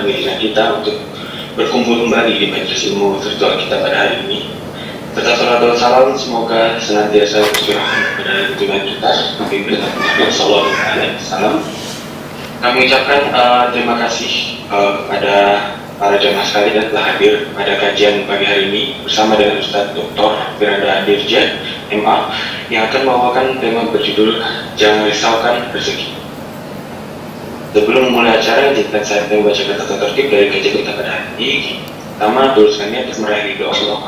mengizinkan kita untuk berkumpul kembali di majelis ilmu virtual kita pada hari ini. Tetap salawat dan salam semoga senantiasa tercurahkan kepada junjungan kita Nabi Muhammad sallallahu alaihi wasallam. Kami ucapkan terima kasih kepada para jamaah sekalian telah hadir pada kajian pagi hari ini bersama dengan Ustaz Dr. Firanda Dirja MA yang akan membawakan tema berjudul Jangan Risaukan Rezeki. Sebelum memulai acara, izinkan saya membacakan tata tertib dari kajian kita pada hari ini. Pertama, tuliskannya untuk meraih ridho Allah.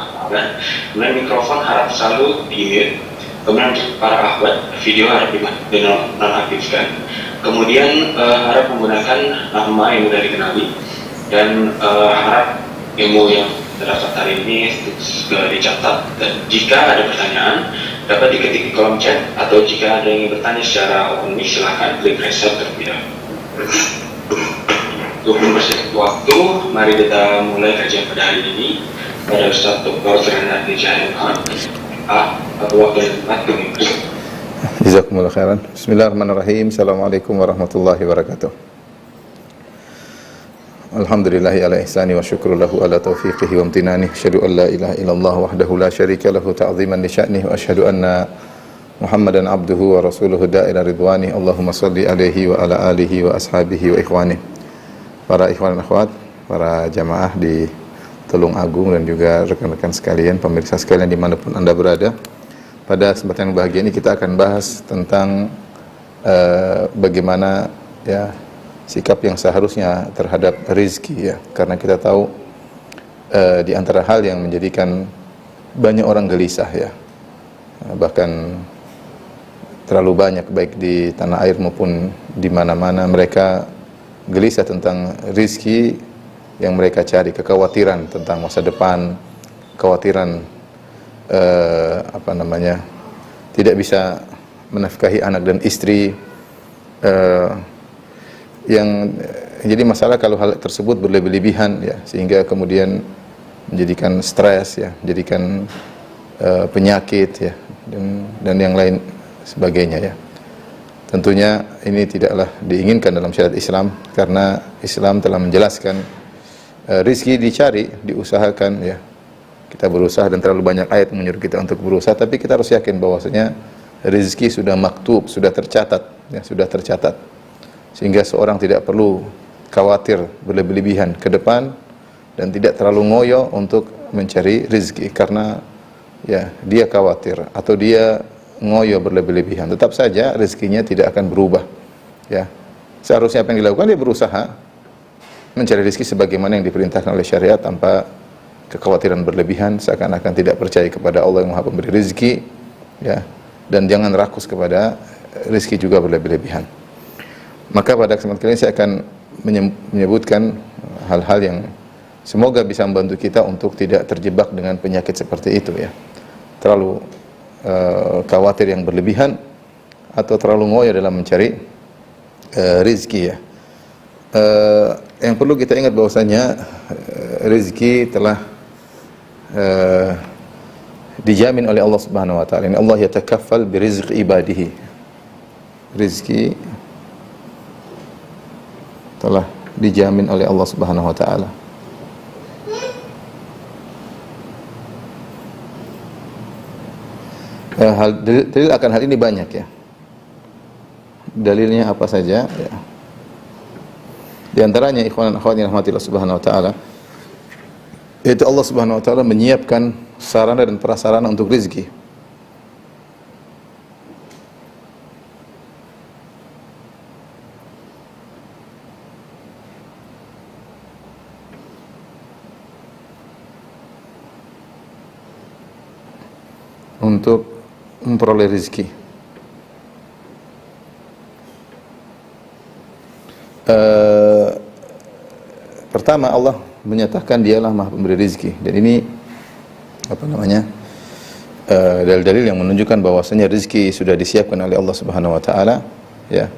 Kemudian mikrofon harap selalu di-mute. Kemudian untuk para akhwat, video harap dinonaktifkan. Kemudian harap menggunakan nama yang mudah dikenali. Dan harap ilmu yang terdapat hari ini segera dicatat. Dan jika ada pertanyaan, dapat diketik di kolom chat. Atau jika ada yang ingin bertanya secara open mic, silahkan klik reset terlebih dahulu. Untuk mempersingkat waktu, mari kita mulai kajian pada hari ini. Pada Ustaz Dr. Firanda Dirja MA, atau waktu yang tepat kami bersama. Jazakumullah khairan. Bismillahirrahmanirrahim. Assalamualaikum warahmatullahi wabarakatuh. Alhamdulillahi ala ihsani wa syukru lahu ala taufiqihi wa amtinani. Asyhadu an la ilaha illallah wahdahu la syarika lahu ta'ziman li sya'nihi wa asyhadu anna Muhammadan abduhu wa rasuluhu da'ila ridwani. Allahumma salli alaihi wa ala alihi wa ashabihi wa ikhwani. Para ikhwan dan akhwat, para jamaah di Tulung Agung dan juga rekan-rekan sekalian, pemirsa sekalian dimanapun Anda berada. Pada kesempatan yang bahagia ini kita akan bahas tentang bagaimana ya sikap yang seharusnya terhadap rezeki ya, karena kita tahu di antara hal yang menjadikan banyak orang gelisah ya, bahkan terlalu banyak baik di tanah air maupun di mana-mana mereka gelisah tentang rezeki yang mereka cari, kekhawatiran tentang masa depan, kekhawatiran tidak bisa menafkahi anak dan istri, yang jadi masalah kalau hal tersebut berlebih-lebihan ya, sehingga kemudian menjadikan stres ya, menjadikan penyakit ya, dan yang lain sebagainya ya. Tentunya ini tidaklah diinginkan dalam syariat Islam, karena Islam telah menjelaskan rizki dicari, diusahakan ya. Kita berusaha dan terlalu banyak ayat menyuruh kita untuk berusaha, tapi kita harus yakin bahwasanya rizki sudah maktub, sudah tercatat ya, sudah tercatat. Sehingga seorang tidak perlu khawatir berlebih-lebihan ke depan dan tidak terlalu ngoyo untuk mencari rizki, karena ya dia khawatir atau dia ngoyo berlebih-lebihan, tetap saja rezekinya tidak akan berubah ya. Seharusnya apa yang dilakukan, dia berusaha mencari rezeki sebagaimana yang diperintahkan oleh syariat tanpa kekhawatiran berlebihan, seakan-akan tidak percaya kepada Allah yang Maha Pemberi rezeki ya, dan jangan rakus kepada rezeki juga berlebih-lebihan. Maka pada kesempatan kali ini saya akan menyebutkan hal-hal yang semoga bisa membantu kita untuk tidak terjebak dengan penyakit seperti itu ya, terlalu khawatir yang berlebihan atau terlalu ngoyo dalam mencari rezeki ya. Yang perlu kita ingat bahwasanya rezeki telah dijamin oleh Allah Subhanahu wa taala. Ini Allah yatakaffal bi rizqi ibadihi. Rezeki telah dijamin oleh Allah Subhanahu wa taala. Dalil akan hal ini banyak ya. Dalilnya apa saja ya. Di antaranya ikhwan dan akhwat yang rahmatillah Subhanahu wa taala, yaitu Allah Subhanahu wa taala menyiapkan sarana dan prasarana untuk rezeki. Untuk memperoleh rezeki. Pertama, Allah menyatakan dialah Maha Pemberi rezeki, dan ini dalil-dalil yang menunjukkan bahwasanya rezeki sudah disiapkan oleh Allah Subhanahu wa taala ya.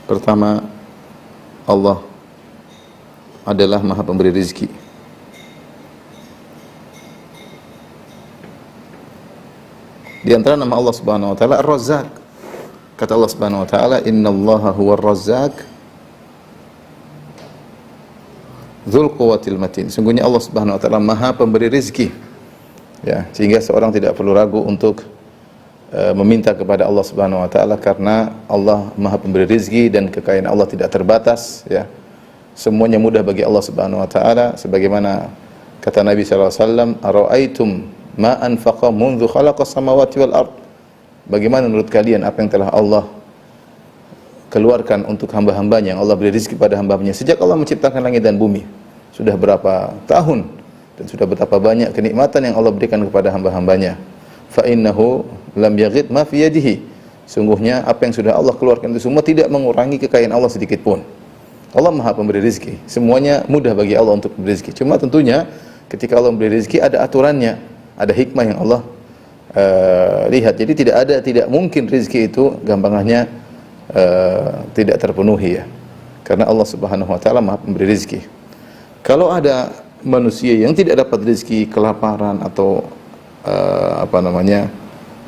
Pertama, Allah adalah Maha Pemberi rezeki. Di antara nama Allah Subhanahu wa taala Ar-Razzaq. Kata Allah Subhanahu wa taala, "Innallaha huwar razzaq dzul quwwatil matin." Sungguhnya Allah Subhanahu wa taala Maha pemberi rezeki. Ya, sehingga seorang tidak perlu ragu untuk meminta kepada Allah Subhanahu wa taala, karena Allah Maha pemberi rezeki dan kekayaan Allah tidak terbatas, ya. Semuanya mudah bagi Allah Subhanahu wa taala, sebagaimana kata Nabi sallallahu alaihi wasallam, "Ara'aitum ma anfaqa mundzu khalaqas samawati wal ard." Bagaimana menurut kalian apa yang telah Allah keluarkan untuk hamba-hambanya, yang Allah beri rezeki pada hamba-hambanya sejak Allah menciptakan langit dan bumi? Sudah berapa tahun dan sudah betapa banyak kenikmatan yang Allah berikan kepada hamba-hambanya. Fa innahu lam yaghid ma fi yadihi. Sungguhnya apa yang sudah Allah keluarkan itu semua tidak mengurangi kekayaan Allah sedikit pun. Allah Maha pemberi rezeki. Semuanya mudah bagi Allah untuk memberi rezeki. Cuma tentunya ketika Allah memberi rezeki ada aturannya, ada hikmah yang Allah lihat. Jadi tidak mungkin rezeki itu gampangannya tidak terpenuhi, ya. Karena Allah Subhanahu wa taala Maha pemberi rezeki. Kalau ada manusia yang tidak dapat rezeki, kelaparan atau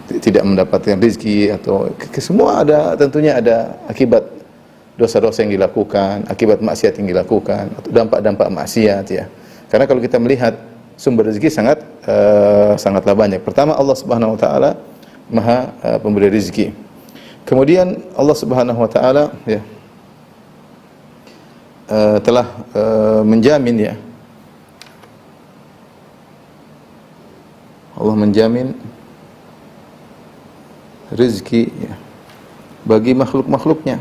tidak mendapatkan rezeki, atau semua tentunya ada akibat dosa-dosa yang dilakukan, akibat maksiat yang dilakukan, atau dampak-dampak maksiat, ya. Karena kalau kita melihat sumber rezeki sangatlah banyak. Pertama, Allah Subhanahu wa taala Maha pemberi rezeki. Kemudian Allah Subhanahu wa taala, ya, telah menjamin, ya. Allah menjamin rezeki, ya, bagi makhluk-makhluknya.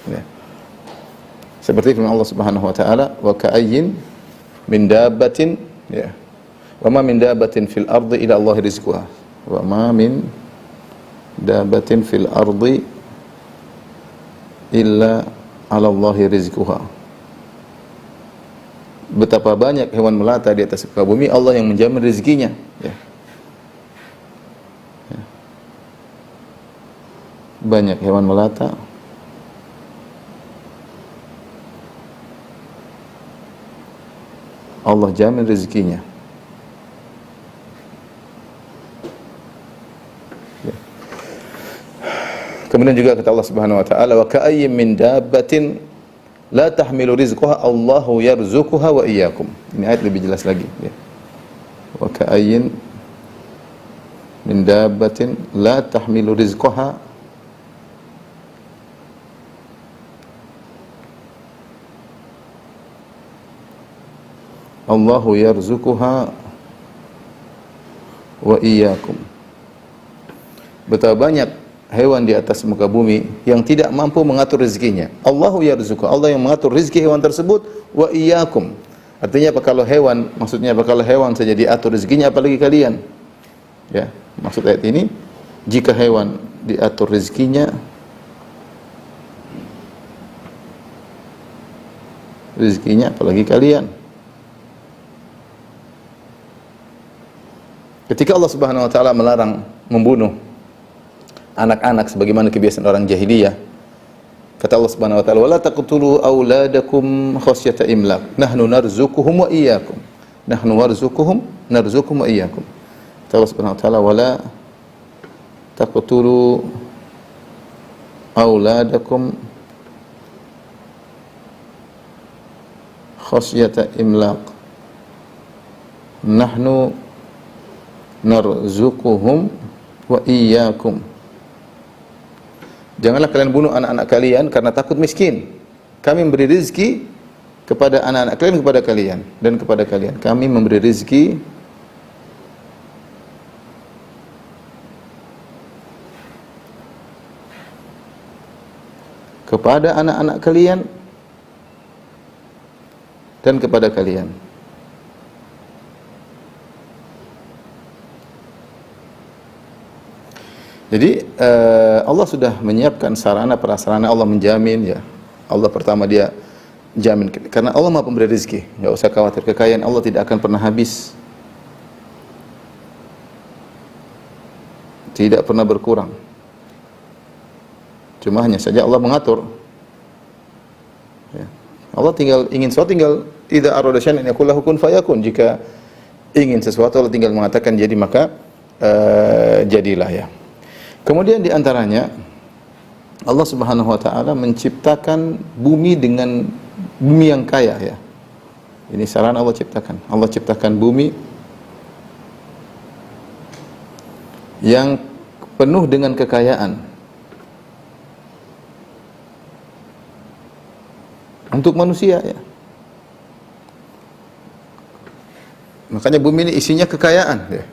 Ya. Seperti firman Allah Subhanahu wa taala, "Wa ka'ayyin min dabbatin," ya. "Wa ma min dabbatin fil ardi illa Allah rizquha." Wa ma min dabbatin fil ardi illa 'ala Allah rizquha. Betapa banyak hewan melata di atas muka bumi, Allah yang menjamin rezekinya, ya. Ya. Banyak hewan melata, Allah jamin rezekinya. Ya. Kemudian juga kata Allah Subhanahu wa taala, "Wa ka'ayyin min dabbatin la tahmilu rizqaha Allahu yarzuquha wa iyyakum." Ini ayat lebih jelas lagi, ya. Wa ka'ayyin min dabbatin la tahmilu rizqaha Allahu yarzuquha wa iyyakum. Betapa banyak hewan di atas muka bumi yang tidak mampu mengatur rezekinya. Allahu yarzuquha, Allah yang mengatur rezeki hewan tersebut, wa iyyakum. Artinya apa kalau hewan, maksudnya apa kalau hewan saja diatur rezekinya, apalagi kalian? Ya, maksud ayat ini, jika hewan diatur rezekinya apalagi kalian. Ketika Allah Subhanahu wa taala melarang membunuh anak-anak sebagaimana kebiasaan orang jahiliyah, kata Allah Subhanahu wa taala, "Wala taqtulu auladakum khasyata imlaq, nahnu narzuquhum wa iyyakum." Nahnu narzuquhum wa iyyakum. Kata Allah Subhanahu wa taala, "Wala taqtulu auladakum khasyata imlaq, nahnu narzuquhum wa iyyakum." Janganlah kalian bunuh anak-anak kalian karena takut miskin. Kami memberi rezeki kepada anak-anak kalian, kepada kalian dan kepada kalian. Kami memberi rezeki kepada anak-anak kalian dan kepada kalian. Jadi Allah sudah menyiapkan sarana prasarana, Allah menjamin, ya. Allah pertama dia jamin, karena Allah Maha pemberi rezeki, enggak usah khawatir, kekayaan Allah tidak akan pernah habis. Tidak pernah berkurang. Cuma hanya saja Allah mengatur. Ya. Allah ingin sesuatu, tinggal idza arada syai'an an yaqul lahu kun fayakun. Jika ingin sesuatu Allah tinggal mengatakan jadi, maka jadilah ya. Kemudian di antaranya Allah Subhanahu wa taala menciptakan bumi dengan bumi yang kaya ya. Ini sarana Allah ciptakan. Allah ciptakan bumi yang penuh dengan kekayaan. Untuk manusia ya. Makanya bumi ini isinya kekayaan ya.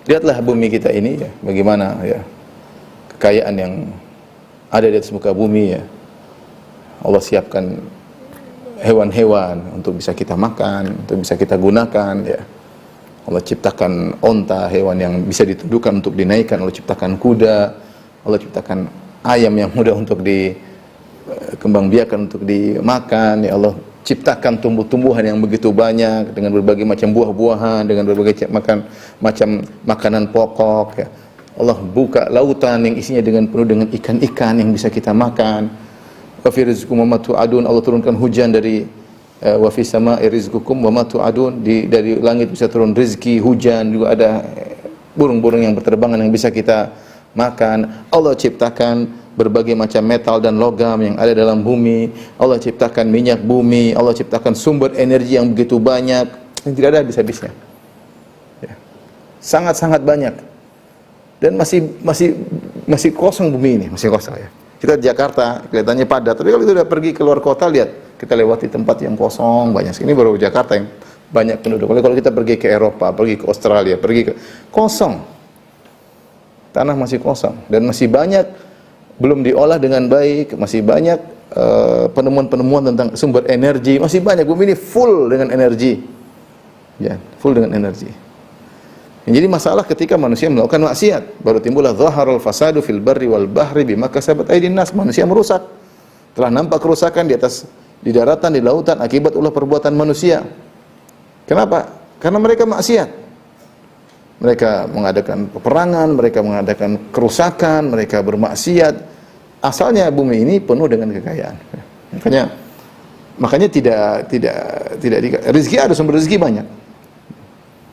Lihatlah bumi kita ini ya, bagaimana ya kekayaan yang ada di atas muka bumi ya. Allah siapkan hewan-hewan untuk bisa kita makan, untuk bisa kita gunakan ya. Allah ciptakan onta, hewan yang bisa ditundukkan untuk dinaikkan. Allah ciptakan kuda. Allah ciptakan ayam yang mudah untuk dikembangbiakan untuk dimakan ya. Allah ciptakan tumbuh-tumbuhan yang begitu banyak dengan berbagai macam buah-buahan, dengan berbagai macam makanan pokok ya. Allah buka lautan yang isinya penuh dengan ikan-ikan yang bisa kita makan. Wa fi rizqikum wa ma tu'adun, Allah turunkan hujan dari wa fi sama'i rizqukum wa ma tu'adun, dari langit bisa turun rezeki, hujan, juga ada burung-burung yang berterbangan yang bisa kita makan. Allah ciptakan berbagai macam metal dan logam yang ada dalam bumi. Allah ciptakan minyak bumi. Allah ciptakan sumber energi yang begitu banyak yang tidak ada habis-habisnya. Ya. Sangat-sangat banyak. Dan masih kosong bumi ini, masih kosong ya. Kita di Jakarta kelihatannya padat, tapi kalau kita sudah pergi keluar kota, lihat, kita lewati tempat yang kosong banyak. Ini baru Jakarta yang banyak penduduk. Kalau kita pergi ke Eropa, pergi ke Australia, kosong. Tanah masih kosong dan masih banyak belum diolah dengan baik, masih banyak penemuan-penemuan tentang sumber energi, masih banyak. Bumi ini full dengan energi. Ya, full dengan energi. Yang jadi masalah ketika manusia melakukan maksiat, baru timbullah zaharul fasadu fil barri wal bahri bima kasabat aydin nas. Manusia merusak. Telah nampak kerusakan di daratan, di lautan akibat ulah perbuatan manusia. Kenapa? Karena mereka maksiat. Mereka mengadakan peperangan, mereka mengadakan kerusakan, mereka bermaksiat. Asalnya bumi ini penuh dengan kekayaan. Makanya tidak rezeki, ada sumber rezeki banyak.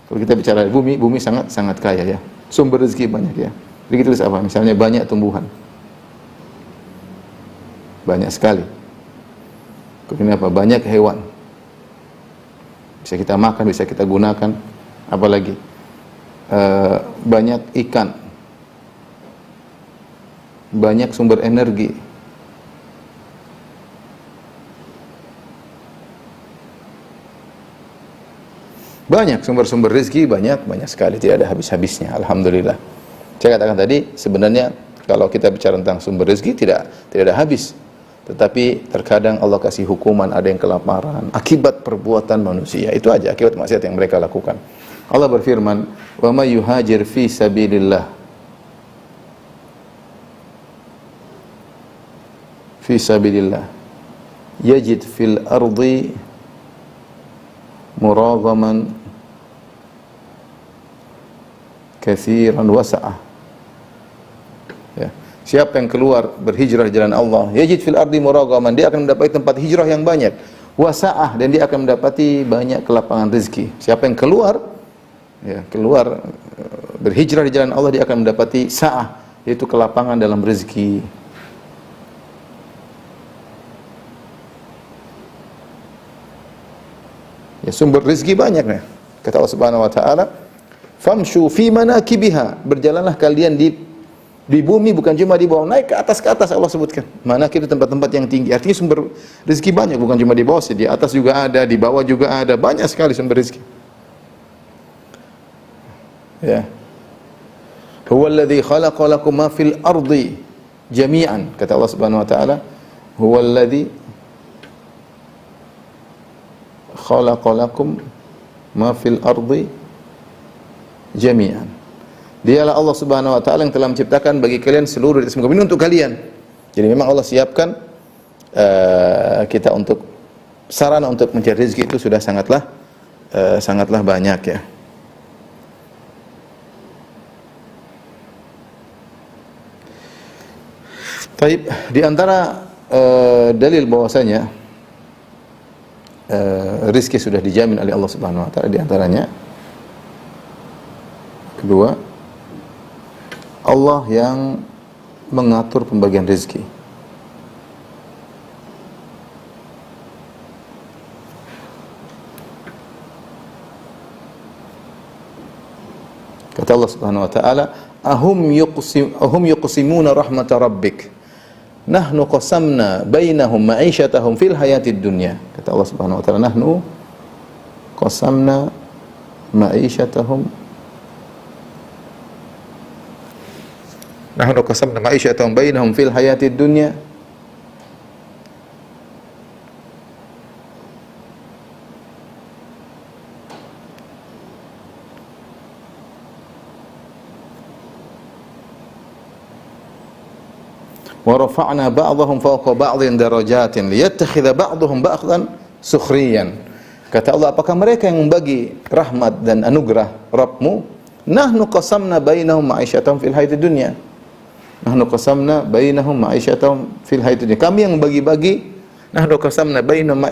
Kalau kita bicara bumi sangat kaya ya. Sumber rezeki banyak ya. Jadi kita lihat apa? Misalnya banyak tumbuhan. Banyak sekali. Kemudian apa? Banyak hewan. Bisa kita makan, bisa kita gunakan. Apalagi? Banyak ikan, banyak sumber energi, banyak sumber-sumber rezeki, banyak sekali, tidak ada habis-habisnya. Alhamdulillah. Saya katakan tadi, sebenarnya kalau kita bicara tentang sumber rezeki tidak ada habis. Tetapi terkadang Allah kasih hukuman, ada yang kelaparan akibat perbuatan manusia. Itu aja akibat maksiat yang mereka lakukan. Allah berfirman, "Wa may yuhajir fi sabilillah yajid fil ardi muragaman katsiran wasa'ah." Ya. Siapa yang keluar berhijrah di jalan Allah, yajid fil ardi muragaman, dia akan mendapati tempat hijrah yang banyak, wasa'ah, dan dia akan mendapati banyak kelapangan rezeki. Siapa yang keluar berhijrah di jalan Allah, dia akan mendapati sa'ah, yaitu kelapangan dalam rezeki. Ya, sumber rezeki banyak nih. Kata Allah Subhanahu wa taala, "Famshu fi manakibiha." Berjalanlah kalian di bumi, bukan cuma di bawah, naik ke atas Allah sebutkan. Manakib itu tempat-tempat yang tinggi. Artinya sumber rezeki banyak, bukan cuma di bawah, di atas juga ada, di bawah juga ada, banyak sekali sumber rezeki. Ya. Huwallazi khalaqa lakum ma fil ardi jami'an. Kata Allah Subhanahu wa taala, huwallazi khalaqa lakum ma fil ardi jami'an. Dialah Allah Subhanahu wa taala yang telah menciptakan bagi kalian seluruh di atas muka bumi untuk kalian. Jadi memang Allah siapkan kita untuk sarana untuk mencari rezeki itu sudah sangatlah banyak ya. Taib, di antara dalil bahwasanya rezeki sudah dijamin oleh Allah Subhanahu wa taala, di antaranya Dua, Allah yang mengatur pembagian rezeki. Kata Allah Subhanahu wa taala, ahum yuqsimuna rahmat rabbik. Nahnu qasamna bainahum ma'isyatahum fil hayatid dunya. Kata Allah Subhanahu wa taala, nahnu qasamna ma'isyatahum bainahum fil hayatid dunya. Wa rafa'na ba'dahum fawqa ba'dhin darajatin liyattakhidha ba'dhum ba'dhan sukhriyan. Kata Allah, apakah mereka yang membagi rahmat dan anugerah Rabbmu? Nahnu qasamna bainahum ma'isyatahum fil hayatid dunya. Nahnu qasamna bainahum ma'isyatahum fil hayatid dunya. Kami yang membagi-bagi, nahnu qasamna bainahum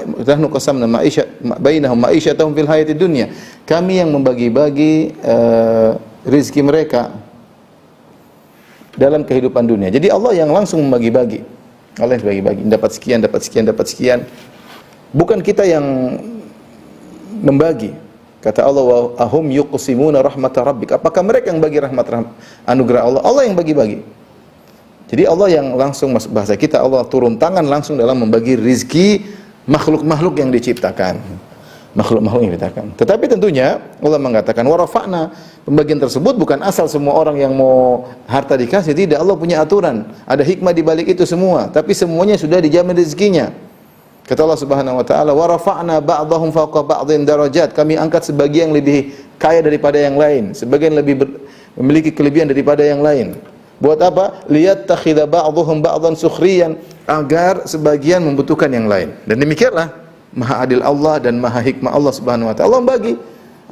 ma'isyatahum fil hayatid dunya. Kami yang membagi-bagi rezeki mereka dalam kehidupan dunia. Jadi Allah yang langsung membagi-bagi. Allah yang bagi-bagi, dapat sekian, dapat sekian, dapat sekian. Bukan kita yang membagi. Kata Allah, wa ahum yuqsimuna rahmat rabbik. Apakah mereka yang bagi anugerah Allah? Allah yang bagi-bagi. Jadi Allah yang langsung, bahasa kita, Allah turun tangan langsung dalam membagi rizki makhluk-makhluk yang diciptakan. Makhluk-makhluk yang diciptakan. Tetapi tentunya Allah mengatakan, wa rafa'na, pembagian tersebut bukan asal semua orang yang mau harta dikasih, tidak. Allah punya aturan, ada hikmah di balik itu semua, tapi semuanya sudah dijamin rezekinya. Kata Allah Subhanahu wa taala, wa rafa'na ba'dahum fawqa ba'dhin darajat. Kami angkat sebagian lebih kaya daripada yang lain, sebagian lebih memiliki kelebihan daripada yang lain. Buat apa? Liyattakhidha ba'dhum ba'dhan sukhriyan, agar sebagian membutuhkan yang lain. Dan demikianlah Maha adil Allah dan maha hikmah Allah Subhanahu wa taala. Allah membagi.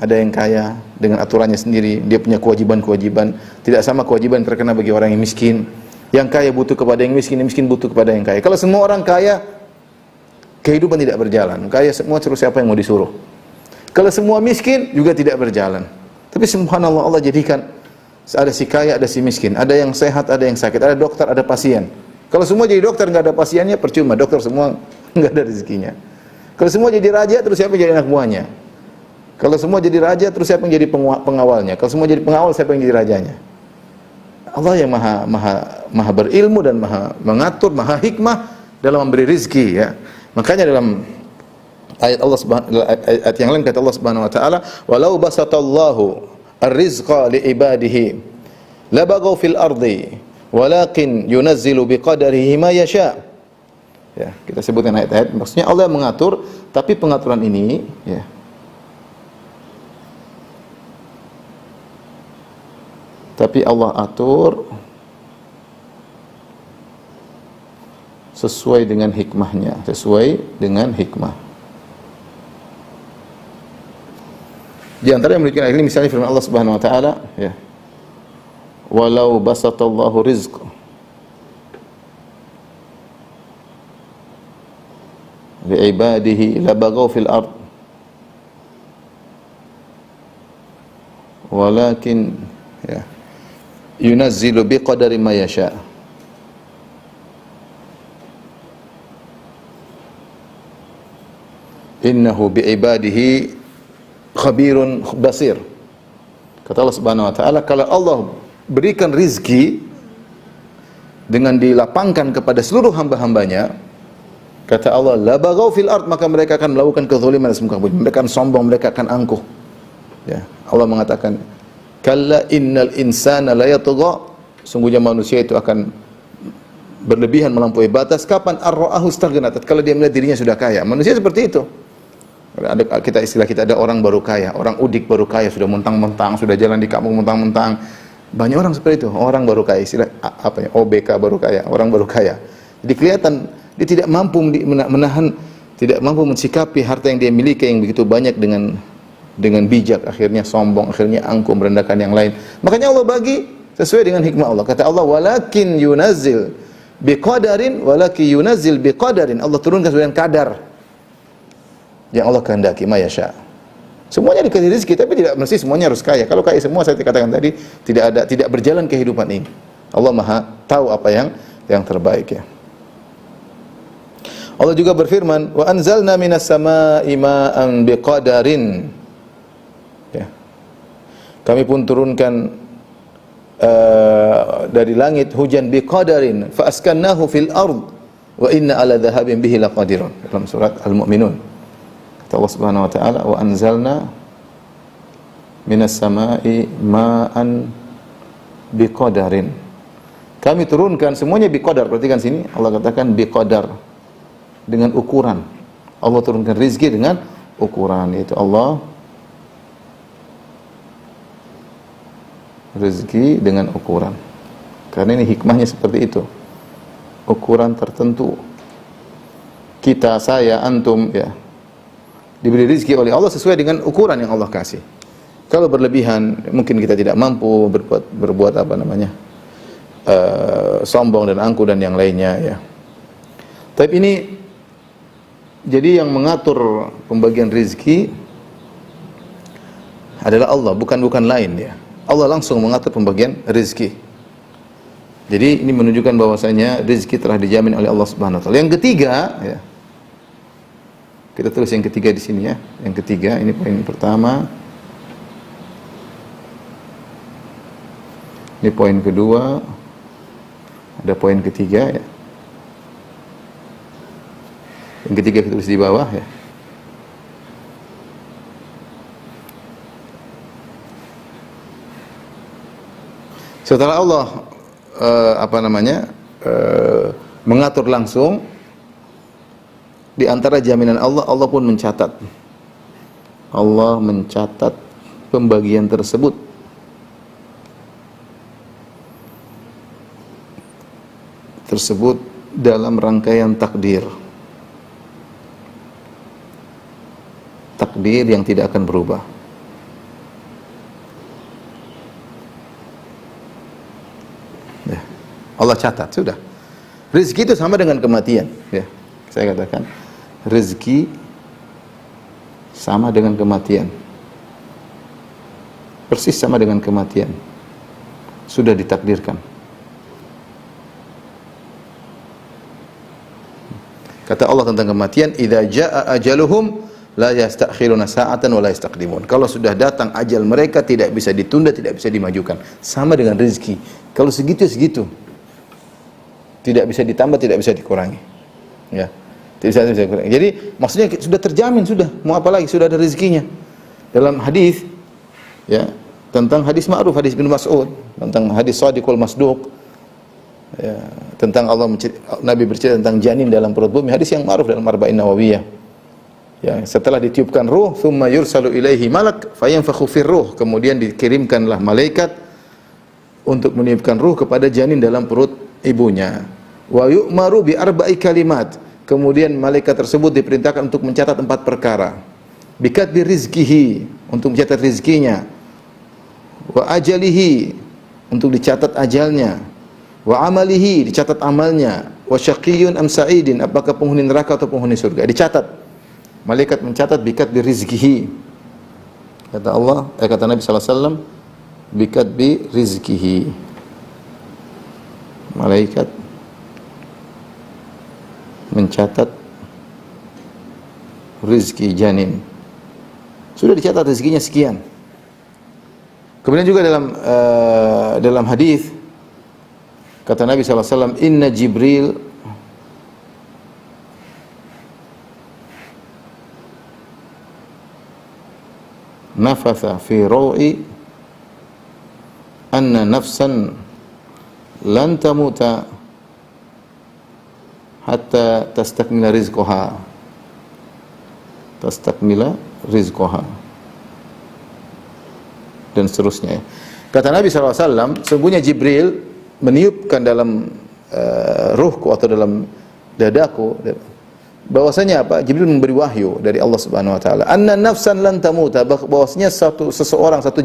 Ada yang kaya dengan aturannya sendiri, dia punya kewajiban-kewajiban. Tidak sama kewajiban yang terkena bagi orang yang miskin. Yang kaya butuh kepada yang miskin butuh kepada yang kaya. Kalau semua orang kaya, kehidupan tidak berjalan. Kaya semua, terus siapa yang mau disuruh? Kalau semua miskin juga tidak berjalan. Tapi subhanallah, Allah jadikan ada si kaya, ada si miskin, ada yang sehat, ada yang sakit, ada dokter, ada pasien. Kalau semua jadi dokter nggak ada pasiennya, percuma. Dokter semua nggak ada rezekinya. Kalau semua jadi raja, terus siapa yang jadi anak buahnya? Kalau semua jadi raja, terus siapa yang jadi pengawalnya? Kalau semua jadi pengawal, siapa yang jadi rajanya? Allah yang maha berilmu dan maha mengatur, maha hikmah dalam memberi rizki, ya. Makanya dalam ayat yang lain kata Allah Subhanahu wa taala, "Walau basatallahu ar-rizqa li ibadihi labaghaw fil ardi walakin yunazzilu biqadarihi ma yasha." Ya, kita sebutkan ayat-ayat, maksudnya Allah yang mengatur, tapi pengaturan ini, ya, tapi Allah atur sesuai dengan hikmahnya, sesuai dengan hikmah. Di antara yang memiliki ayat ini misalnya firman Allah Subhanahu wa taala, ya. Walau basatallahu rizq li'ibadihi labaghaw fil ard walakin, ya, yunazzilu biqadari ma yasha. Innahu bi'ibadihi khabirun basir. Kata Allah Subhanahu wa taala, kalau Allah berikan rizki dengan dilapangkan kepada seluruh hamba-hambanya, kata Allah, la baghaw fil ard, maka mereka akan melakukan kezaliman di muka bumi. Mereka akan sombong, mereka akan angkuh. Ya, Allah mengatakan, kalla innal insana la yatgha, sungguhnya manusia itu akan berlebihan melampaui batas. Kapan ar-ra'ahu istaghna, kalau dia melihat dirinya sudah kaya. Manusia seperti itu. Ada istilah kita, ada orang baru kaya, orang udik baru kaya, sudah mentang-mentang, sudah jalan di kampung mentang-mentang. Banyak orang seperti itu, orang baru kaya, istilah apa ya, OBK baru kaya, orang baru kaya. Jadi kelihatan dia tidak mampu menahan, tidak mampu mensikapi harta yang dia miliki yang begitu banyak dengan bijak, akhirnya sombong, akhirnya angkuh, merendahkan yang lain. Makanya Allah bagi sesuai dengan hikmah Allah. Kata Allah, walakin yunazzil biqadarin, walakin yunazzil biqadarin. Allah turunkan sesuai dengan kadar yang Allah kehendaki, ma yasha, Semuanya dikasih rezeki, tapi tidak mesti semuanya harus kaya. Kalau kaya semua, saya katakan tadi, tidak berjalan kehidupan ini. Allah Maha tahu apa yang terbaik ya. Allah juga berfirman, "Wa anzalna minas samaa'i ma'an biqadarin." Ya. Kami pun turunkan dari langit hujan biqadarin, fa askannahu fil ard wa inna ala dhahabin bihi laqadirun. Dalam surat Al-Mu'minun. Kata Allah Subhanahu wa taala, "Wa anzalna minas samaa'i ma'an biqadarin." Kami turunkan semuanya biqadar. Perhatikan sini, Allah katakan biqadar, dengan ukuran. Allah turunkan rizki dengan ukuran, yaitu Allah rezeki dengan ukuran. Karena ini hikmahnya seperti itu. Ukuran tertentu. Kita, saya, antum ya, diberi rezeki oleh Allah sesuai dengan ukuran yang Allah kasih. Kalau berlebihan, mungkin kita tidak mampu berbuat apa namanya, sombong dan angkuh dan yang lainnya ya. Tapi ini jadi yang mengatur pembagian rezeki adalah Allah, bukan lain ya. Allah langsung mengatur pembagian rezeki. Jadi ini menunjukkan bahwasanya rezeki telah dijamin oleh Allah Subhanahu wa taala. Yang ketiga ya. Kita tulis yang ketiga di sini ya. Yang ketiga, ini poin pertama. Ini poin kedua. Ada poin ketiga ya. Yang ketiga kita tulis di bawah ya. Setelah Allah mengatur langsung, di antara jaminan Allah, Allah pun mencatat. Allah mencatat pembagian tersebut. Tersebut dalam rangkaian takdir. Takdir yang tidak akan berubah. Ya. Allah catat, sudah. Rezeki itu sama dengan kematian. Ya. Saya katakan, rezeki sama dengan kematian. Persis sama dengan kematian. Sudah ditakdirkan. Kata Allah tentang kematian, "Idza jaa ajaluhum la yastakhiruna sa'atan wa la yastaqdimun." Kalau sudah datang ajal mereka, tidak bisa ditunda, tidak bisa dimajukan. Sama dengan rezeki. Kalau segitu. Tidak bisa ditambah, tidak bisa dikurangi. Ya. Tidak bisa dikurangi. Jadi maksudnya sudah terjamin, sudah. Mau apa lagi? Sudah ada rezekinya. Dalam hadis ya, tentang hadis ma'ruf, hadis Ibnu Mas'ud, tentang hadis Shadiqul Masduq. Ya, tentang Nabi bercerita tentang janin dalam perut bumi, hadis yang ma'ruf dalam Arba'in Nawawiyah. Ya, setelah ditiupkan ruh, thumma yursalu ilaihi malak fayanfakhu fir ruh, kemudian dikirimkanlah malaikat untuk meniupkan ruh kepada janin dalam perut ibunya. Wa yu'maru bi arba'i kalimat, kemudian malaikat tersebut diperintahkan untuk mencatat 4 perkara. Bikatbi rizkihi, untuk mencatat rizkinya. Wa ajalihi, untuk dicatat ajalnya. Wa amalihi, dicatat amalnya. Wa syaqiyyun am sa'idin, apakah penghuni neraka atau penghuni surga, dicatat. Malaikat mencatat bikatbi rizkihi. Kata Allah, kata Nabi sallallahu alaihi wasallam, bikatbi rizkihi. Malaikat mencatat rizki janin. Sudah dicatat rezekinya sekian. Kemudian juga dalam hadis kata Nabi sallallahu alaihi wasallam, "Inna Jibril nafatha fi ru'i anna nafsan lan tamuta hatta tastakmila rizqaha." Tastakmila rizqaha. Dan seterusnya. Kata Nabi SAW, sungguhnya Jibril meniupkan dalam ruhku atau dalam dadaku, bahwasanya apa? Jibril memberi wahyu dari Allah Subhanahu wa taala. Anna nafsan lan tamuta, bahwasanya satu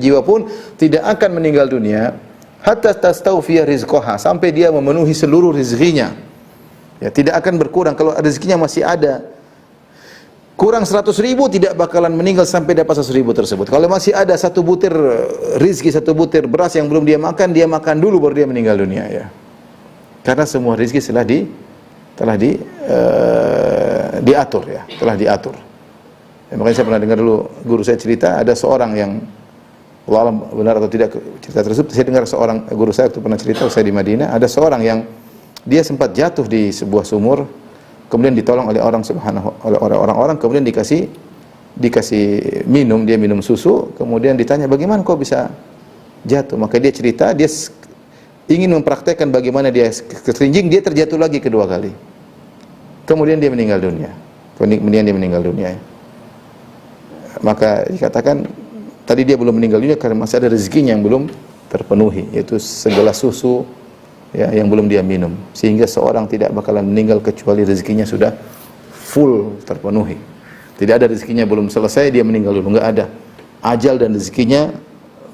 jiwa pun tidak akan meninggal dunia hatta tastawfiya rizqaha, sampai dia memenuhi seluruh rezekinya. Ya, tidak akan berkurang kalau rezekinya masih ada. kurang 100.000 tidak bakalan meninggal sampai dapat 100.000 tersebut. Kalau masih ada satu butir rizki, satu butir beras yang belum dia makan dulu baru dia meninggal dunia ya. Karena semua rizki diatur ya, telah diatur. Ya, makanya saya pernah dengar dulu guru saya cerita ada seorang yang Allah alam benar atau tidak cerita tersebut, saya dengar seorang guru saya itu pernah cerita saya di Madinah, ada seorang yang dia sempat jatuh di sebuah sumur, kemudian ditolong oleh orang-orang, kemudian dikasih minum, dia minum susu, kemudian ditanya bagaimana kok bisa jatuh, maka dia cerita dia ingin mempraktekkan bagaimana dia keterjing, dia terjatuh lagi kedua kali, kemudian dia meninggal dunia, maka dikatakan tadi dia belum meninggal dunia karena masih ada rezekinya yang belum terpenuhi, yaitu segelas susu ya, yang belum dia minum, sehingga seorang tidak bakalan meninggal kecuali rezekinya sudah full terpenuhi. Tidak ada rezekinya belum selesai dia meninggal dulu, enggak ada. Ajal dan rezekinya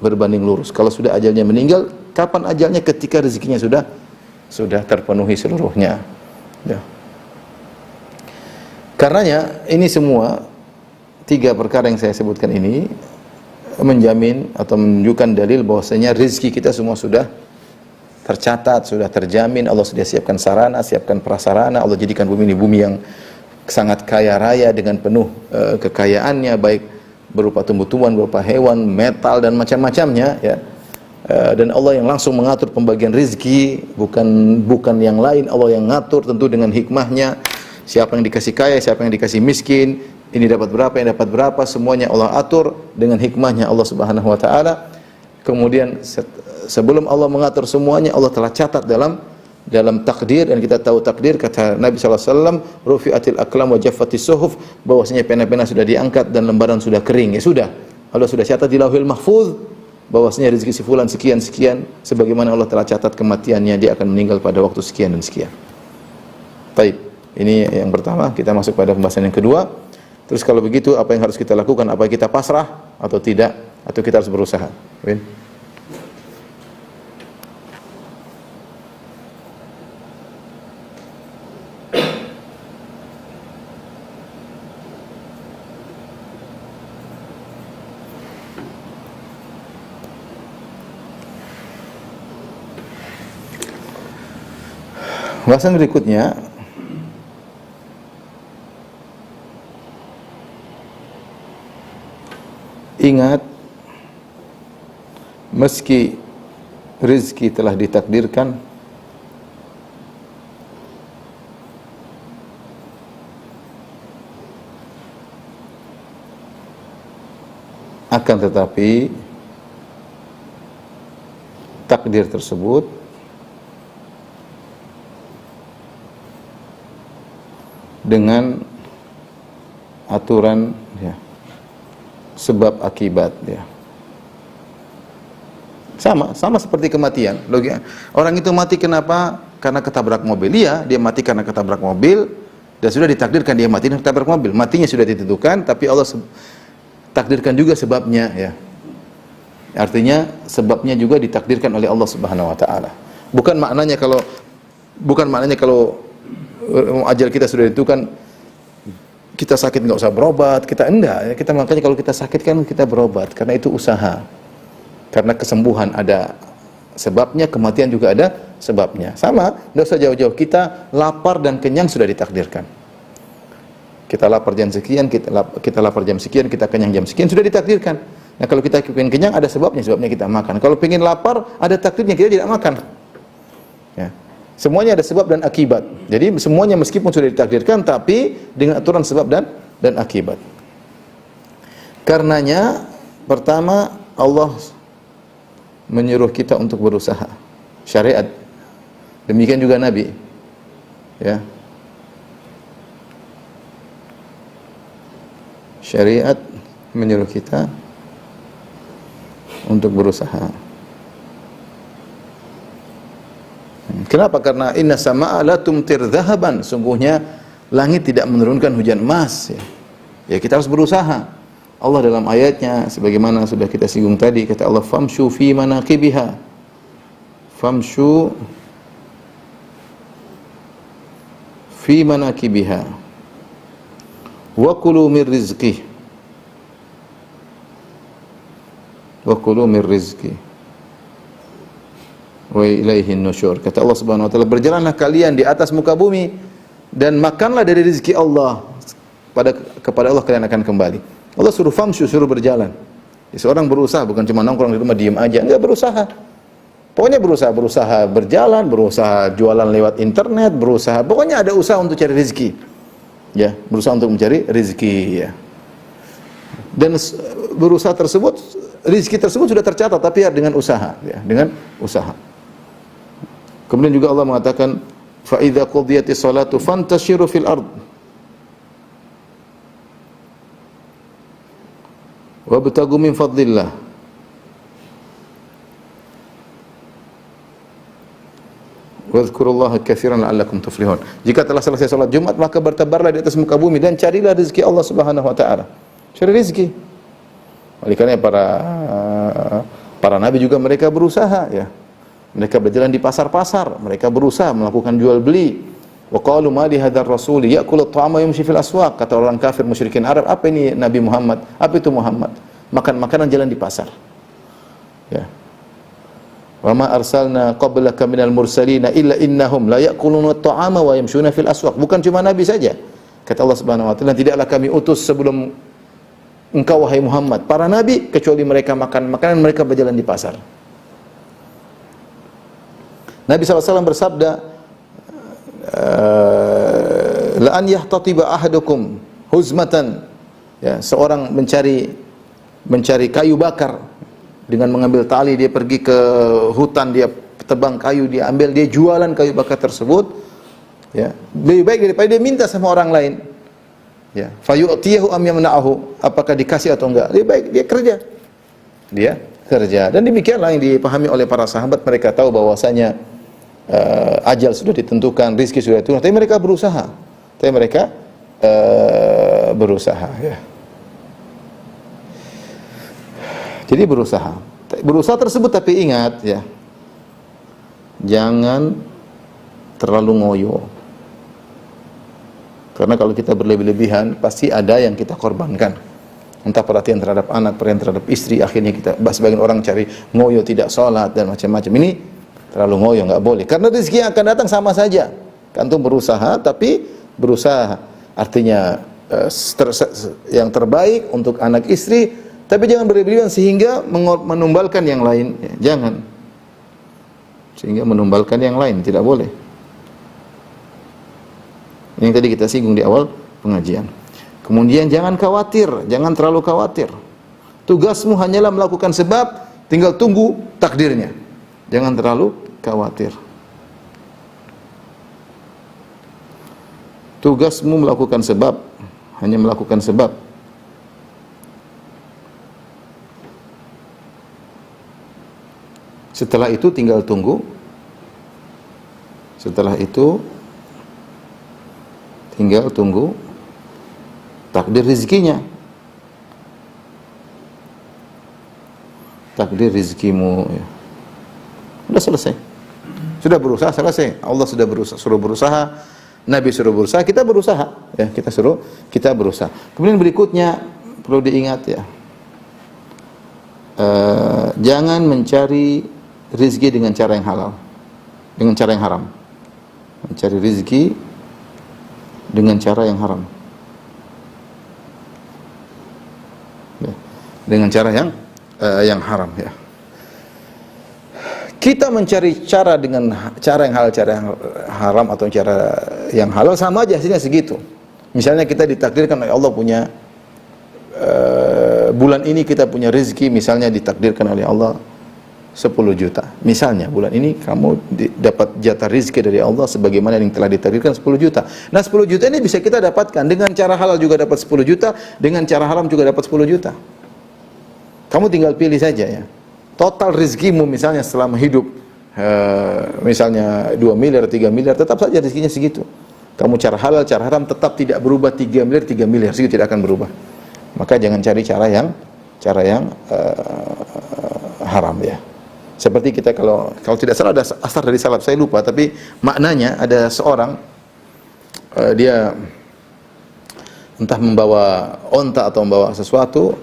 berbanding lurus. Kalau sudah ajalnya meninggal, kapan ajalnya? Ketika rezekinya sudah terpenuhi seluruhnya. Ya. Karenanya ini semua tiga perkara yang saya sebutkan ini menjamin atau menunjukkan dalil bahwasanya rezeki kita semua sudah tercatat, sudah terjamin. Allah sudah siapkan sarana, siapkan prasarana. Allah jadikan bumi ini bumi yang sangat kaya raya dengan penuh kekayaannya, baik berupa tumbuh-tumbuhan, berupa hewan, metal dan macam-macamnya ya. Dan Allah yang langsung mengatur pembagian rezeki, bukan yang lain. Allah yang ngatur tentu dengan hikmahnya. Siapa yang dikasih kaya, siapa yang dikasih miskin, ini dapat berapa, yang dapat berapa, semuanya Allah atur dengan hikmahnya Allah Subhanahu wa taala. Kemudian sebelum Allah mengatur semuanya, Allah telah catat dalam takdir, dan kita tahu takdir, kata Nabi sallallahu alaihi wasallam, rufi'atil aqlam wa jaffatis suhuf, bahwasanya pena-pena sudah diangkat dan lembaran sudah kering. Ya sudah, Allah sudah catat di Lauhil Mahfuz bahwasanya rezeki si fulan sekian sebagaimana Allah telah catat kematiannya, dia akan meninggal pada waktu sekian dan sekian. Baik. Ini yang pertama, kita masuk pada pembahasan yang kedua. Terus kalau begitu apa yang harus kita lakukan? Apa kita pasrah atau tidak? Atau kita harus berusaha? Win? Bahasan berikutnya, ingat, meski rezeki telah ditakdirkan, akan tetapi takdir tersebut dengan aturan ya, sebab akibat ya. Sama seperti kematian. Orang itu mati kenapa? Karena ketabrak mobil. Iya, dia mati karena ketabrak mobil dan sudah ditakdirkan dia mati karena ketabrak mobil. Matinya sudah ditentukan, tapi Allah takdirkan juga sebabnya ya. Artinya sebabnya juga ditakdirkan oleh Allah Subhanahu wa taala. Bukan maknanya kalau ajal kita sudah ditentukan, kita sakit nggak usah berobat, kita enggak. Kita makanya kalau kita sakit kan kita berobat karena itu usaha. Karena kesembuhan ada sebabnya, kematian juga ada sebabnya. Sama, nggak usah jauh-jauh. Kita lapar dan kenyang sudah ditakdirkan. Kita lapar jam sekian, kita lapar jam sekian, kita kenyang jam sekian, sudah ditakdirkan. Nah kalau kita ingin kenyang ada sebabnya kita makan. Kalau ingin lapar ada takdirnya, kita tidak makan. Ya. Semuanya ada sebab dan akibat. Jadi semuanya meskipun sudah ditakdirkan, tapi dengan aturan sebab dan akibat. Karenanya pertama Allah menyuruh kita untuk berusaha. Syariat. Demikian juga Nabi. Ya. Syariat menyuruh kita untuk berusaha. Kenapa? Karena inna sama'a la tumtir dhahaban. Sungguhnya langit tidak menurunkan hujan emas ya. Ya kita harus berusaha. Allah dalam ayatnya sebagaimana sudah kita singgung tadi, kata Allah, famshu fi manaqibiha. Famshu fi manaqibiha. Wa kulu min rizqi. Wa kulu min rizqi. Wa ilaihin nusyur. Kata Allah Subhanahu wa taala, berjalanlah kalian di atas muka bumi dan makanlah dari rezeki Allah. Kepada Allah kalian akan kembali. Allah suruh famshu, suruh berjalan. Seorang berusaha, bukan cuma nongkrong di rumah diam aja, enggak, berusaha. Pokoknya berusaha berjalan, berusaha jualan lewat internet, berusaha, pokoknya ada usaha untuk cari rezeki. Ya, berusaha untuk mencari rezeki, ya. Dan berusaha tersebut, rezeki tersebut sudah tercatat, tapi dengan usaha, ya, dengan usaha. Kemudian juga Allah mengatakan, fa idza qudiyatis salatu fantashiru fil ard wabtagu min fadlillah. Wadhkurullaha katsiran la'allakum tuflihun. Jika telah selesai salat Jumat, maka bertebarlah di atas muka bumi dan carilah rezeki Allah Subhanahu wa taala. Cari rezeki. Oleh karena para nabi juga mereka berusaha, ya. Mereka berjalan di pasar-pasar, mereka berusaha melakukan jual beli. Wa qalu ma li hadzal rasul ya'kulu at-ta'ama yamshi fil aswaq. Kata orang kafir musyrikin Arab, apa ini Nabi Muhammad? Apa itu Muhammad? Makan makanan jalan di pasar. Ya. Wa ma arsalna qablaka minal mursalina illa innahum la ya'kuluna at-ta'ama wa yamshuna fil aswaq. Bukan cuma nabi saja. Kata Allah Subhanahu wa taala, tidaklah kami utus sebelum engkau wahai Muhammad para nabi kecuali mereka makan makanan, mereka berjalan di pasar. Nabi SAW bersabda, la an yahtatiba ahadukum huzmatan, ya, seorang mencari kayu bakar dengan mengambil tali, dia pergi ke hutan, dia tebang kayu, dia ambil, dia jualan kayu bakar tersebut, ya, lebih baik daripada dia minta sama orang lain, ya, fayu'tiyahu am yamna'ahu, apakah dikasih atau enggak, lebih baik dia kerja. Dan demikianlah yang dipahami oleh para sahabat. Mereka tahu bahwasanya ajal sudah ditentukan, rizki sudah ditentukan, tapi mereka berusaha. Ya. Jadi berusaha tersebut, tapi ingat, ya, jangan terlalu ngoyo. Karena kalau kita berlebih-lebihan, pasti ada yang kita korbankan. Entah perhatian terhadap anak, perhatian terhadap istri, akhirnya sebagian orang cari ngoyo, tidak sholat dan macam-macam. Ini terlalu ngoyo, nggak boleh. Karena rezeki yang akan datang sama saja. Antum berusaha, tapi berusaha artinya yang terbaik untuk anak istri, tapi jangan berlebihan sehingga menumbalkan yang lain. Ya, jangan. Sehingga menumbalkan yang lain, tidak boleh. Yang tadi kita singgung di awal pengajian. Kemudian jangan khawatir, jangan terlalu khawatir. Tugasmu hanyalah melakukan sebab, tinggal tunggu takdirnya. Jangan terlalu khawatir. Tugasmu melakukan sebab, hanya melakukan sebab. Setelah itu tinggal tunggu. Setelah itu tinggal tunggu takdir rezekinya. Takdir rezekimu, ya. Sudah selesai. Sudah berusaha, selesai. Allah sudah suruh berusaha, Nabi suruh berusaha, kita berusaha, ya, kita berusaha. Kemudian berikutnya perlu diingat, ya. Jangan mencari rezeki dengan cara yang halal, dengan cara yang haram. Mencari rezeki dengan cara yang haram. Ya. Dengan cara yang haram, ya. Kita mencari cara dengan cara yang halal, cara yang haram atau cara yang halal sama aja hasilnya segitu. Misalnya kita ditakdirkan oleh Allah punya bulan ini kita punya rezeki, misalnya ditakdirkan oleh Allah 10 juta. Misalnya bulan ini kamu dapat jatah rezeki dari Allah sebagaimana yang telah ditakdirkan 10 juta. Nah 10 juta ini bisa kita dapatkan dengan cara halal juga dapat 10 juta, dengan cara haram juga dapat 10 juta. Kamu tinggal pilih saja, ya. Total rezekimu misalnya selama hidup misalnya 2 miliar, 3 miliar, tetap saja rezekinya segitu. Kamu cara halal, cara haram tetap tidak berubah, 3 miliar segitu tidak akan berubah. Maka jangan cari cara yang haram, ya. Seperti kita kalau tidak salah ada asar dari salaf, saya lupa, tapi maknanya ada seorang dia entah membawa onta atau membawa sesuatu,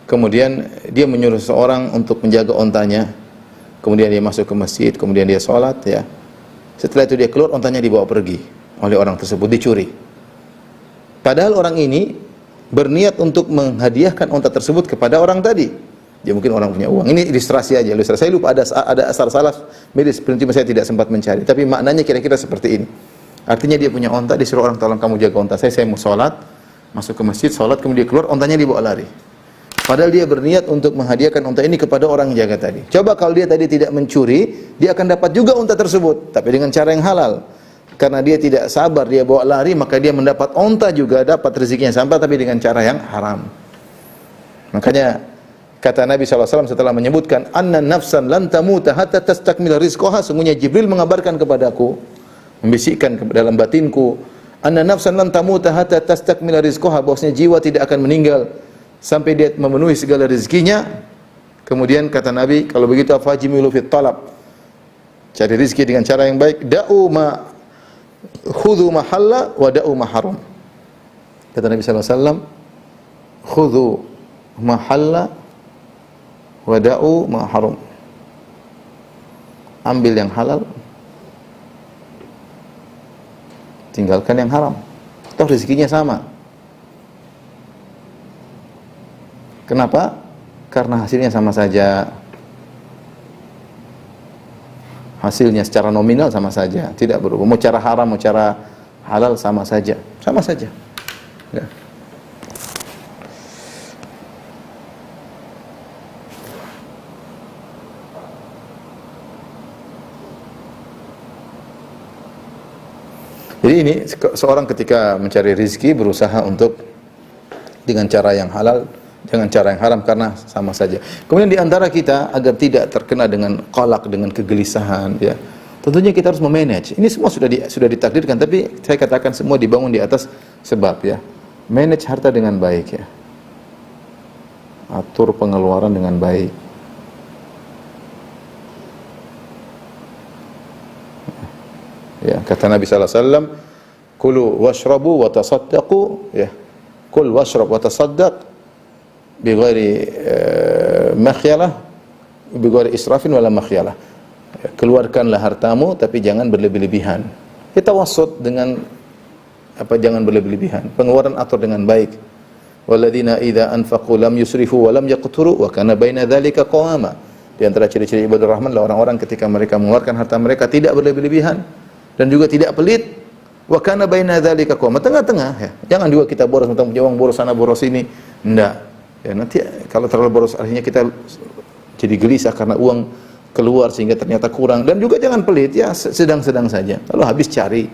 kemudian dia menyuruh seseorang untuk menjaga ontanya, kemudian dia masuk ke masjid, kemudian dia sholat, ya. Setelah itu dia keluar, ontanya dibawa pergi oleh orang tersebut, dicuri. Padahal orang ini berniat untuk menghadiahkan onta tersebut kepada orang tadi. Dia mungkin orang punya uang. Ini ilustrasi aja, ilustrasi. Saya lupa ada asar salaf medis, prinsip saya tidak sempat mencari. Tapi maknanya kira-kira seperti ini. Artinya dia punya onta, disuruh orang, tolong kamu jaga onta saya mau sholat, masuk ke masjid, sholat, kemudian keluar, ontanya dibawa lari. Padahal dia berniat untuk menghadiahkan onta ini kepada orang yang jaga tadi. Coba kalau dia tadi tidak mencuri, dia akan dapat juga onta tersebut, tapi dengan cara yang halal. Karena dia tidak sabar, dia bawa lari, maka dia mendapat onta juga, dapat rezekinya sampai, tapi dengan cara yang haram. Makanya kata Nabi SAW setelah menyebutkan, Anna nafsan lan tamuta hatta tastakmila rizqaha, sungguhnya Jibril mengabarkan kepadaku, membisikkan ke dalam batinku, Anna nafsan lan tamuta hatta tastakmila rizqaha, bahwasanya jiwa tidak akan meninggal sampai dia memenuhi segala rezekinya. Kemudian kata Nabi, kalau begitu fajimilu fit talab, cari rezeki dengan cara yang baik. Da'u ma khudhu ma halla wa da'u ma haram. Kata Nabi SAW, khudhu ma halla wa da'u ma haram. Ambil yang halal, tinggalkan yang haram. Toh rezekinya sama. Kenapa? Karena hasilnya sama saja. Hasilnya secara nominal sama saja, tidak berubah. Mau cara haram, mau cara halal sama saja. Sama saja. Ya. Jadi ini seorang ketika mencari rezeki berusaha untuk dengan cara yang halal, dengan cara yang haram, karena sama saja. Kemudian di antara kita agar tidak terkena dengan qalaq, dengan kegelisahan, ya. Tentunya kita harus memanage. Ini semua sudah ditakdirkan, tapi saya katakan semua dibangun di atas sebab, ya. Manage harta dengan baik, ya. Atur pengeluaran dengan baik. Ya, kata Nabi sallallahu alaihi wasallam, "Kulu washrabu wa tasaddaqu", ya. Kul washrab wa tasaddaq bighairi makhyalah, bighairi israfin wala makhyalah. Keluarkanlah hartamu tapi jangan berlebih-lebihan. Kita wasut dengan apa, jangan berlebih-lebihan. Pengeluaran atur dengan baik. Walladzina idza anfaqu lam yusrifu wa lam yaqturu wa kana baina dzalika qawama. Di antara ciri-ciri ibadur rahman adalah orang-orang ketika mereka mengeluarkan harta mereka tidak berlebih-lebihan dan juga tidak pelit. Wa kana baina dzalika qawama, tengah-tengah, ya. Jangan juga kita boros, mentang punya uang boros sana boros sini. Enggak. Ya, nanti kalau terlalu boros akhirnya kita jadi gelisah karena uang keluar sehingga ternyata kurang. Dan juga jangan pelit, ya, sedang-sedang saja. Lalu habis cari,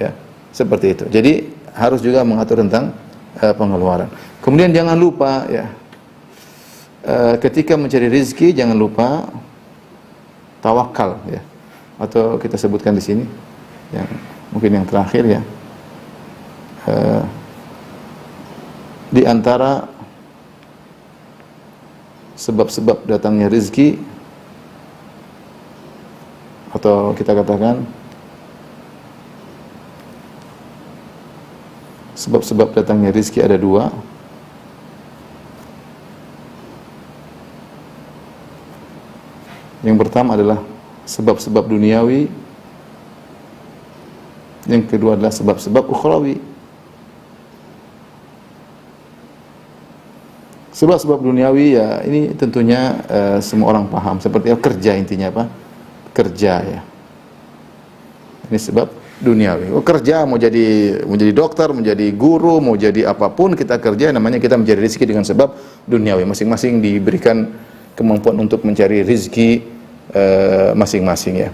ya, seperti itu. Jadi harus juga mengatur tentang pengeluaran. Kemudian jangan lupa, ya, ketika mencari rezeki jangan lupa tawakal, ya. Atau kita sebutkan di sini, yang mungkin yang terakhir, ya, di antara sebab-sebab datangnya rezeki, atau kita katakan sebab-sebab datangnya rezeki ada dua. Yang pertama adalah sebab-sebab duniawi, yang kedua adalah sebab-sebab ukhrawi. Sebab-sebab duniawi, ya, ini tentunya semua orang paham. Seperti kerja, intinya apa? Kerja, ya. Ini sebab duniawi. Kerja, mau jadi dokter, mau jadi guru, mau jadi apapun kita kerja, namanya kita mencari rezeki dengan sebab duniawi. Masing-masing diberikan kemampuan untuk mencari rezeki masing-masing, ya.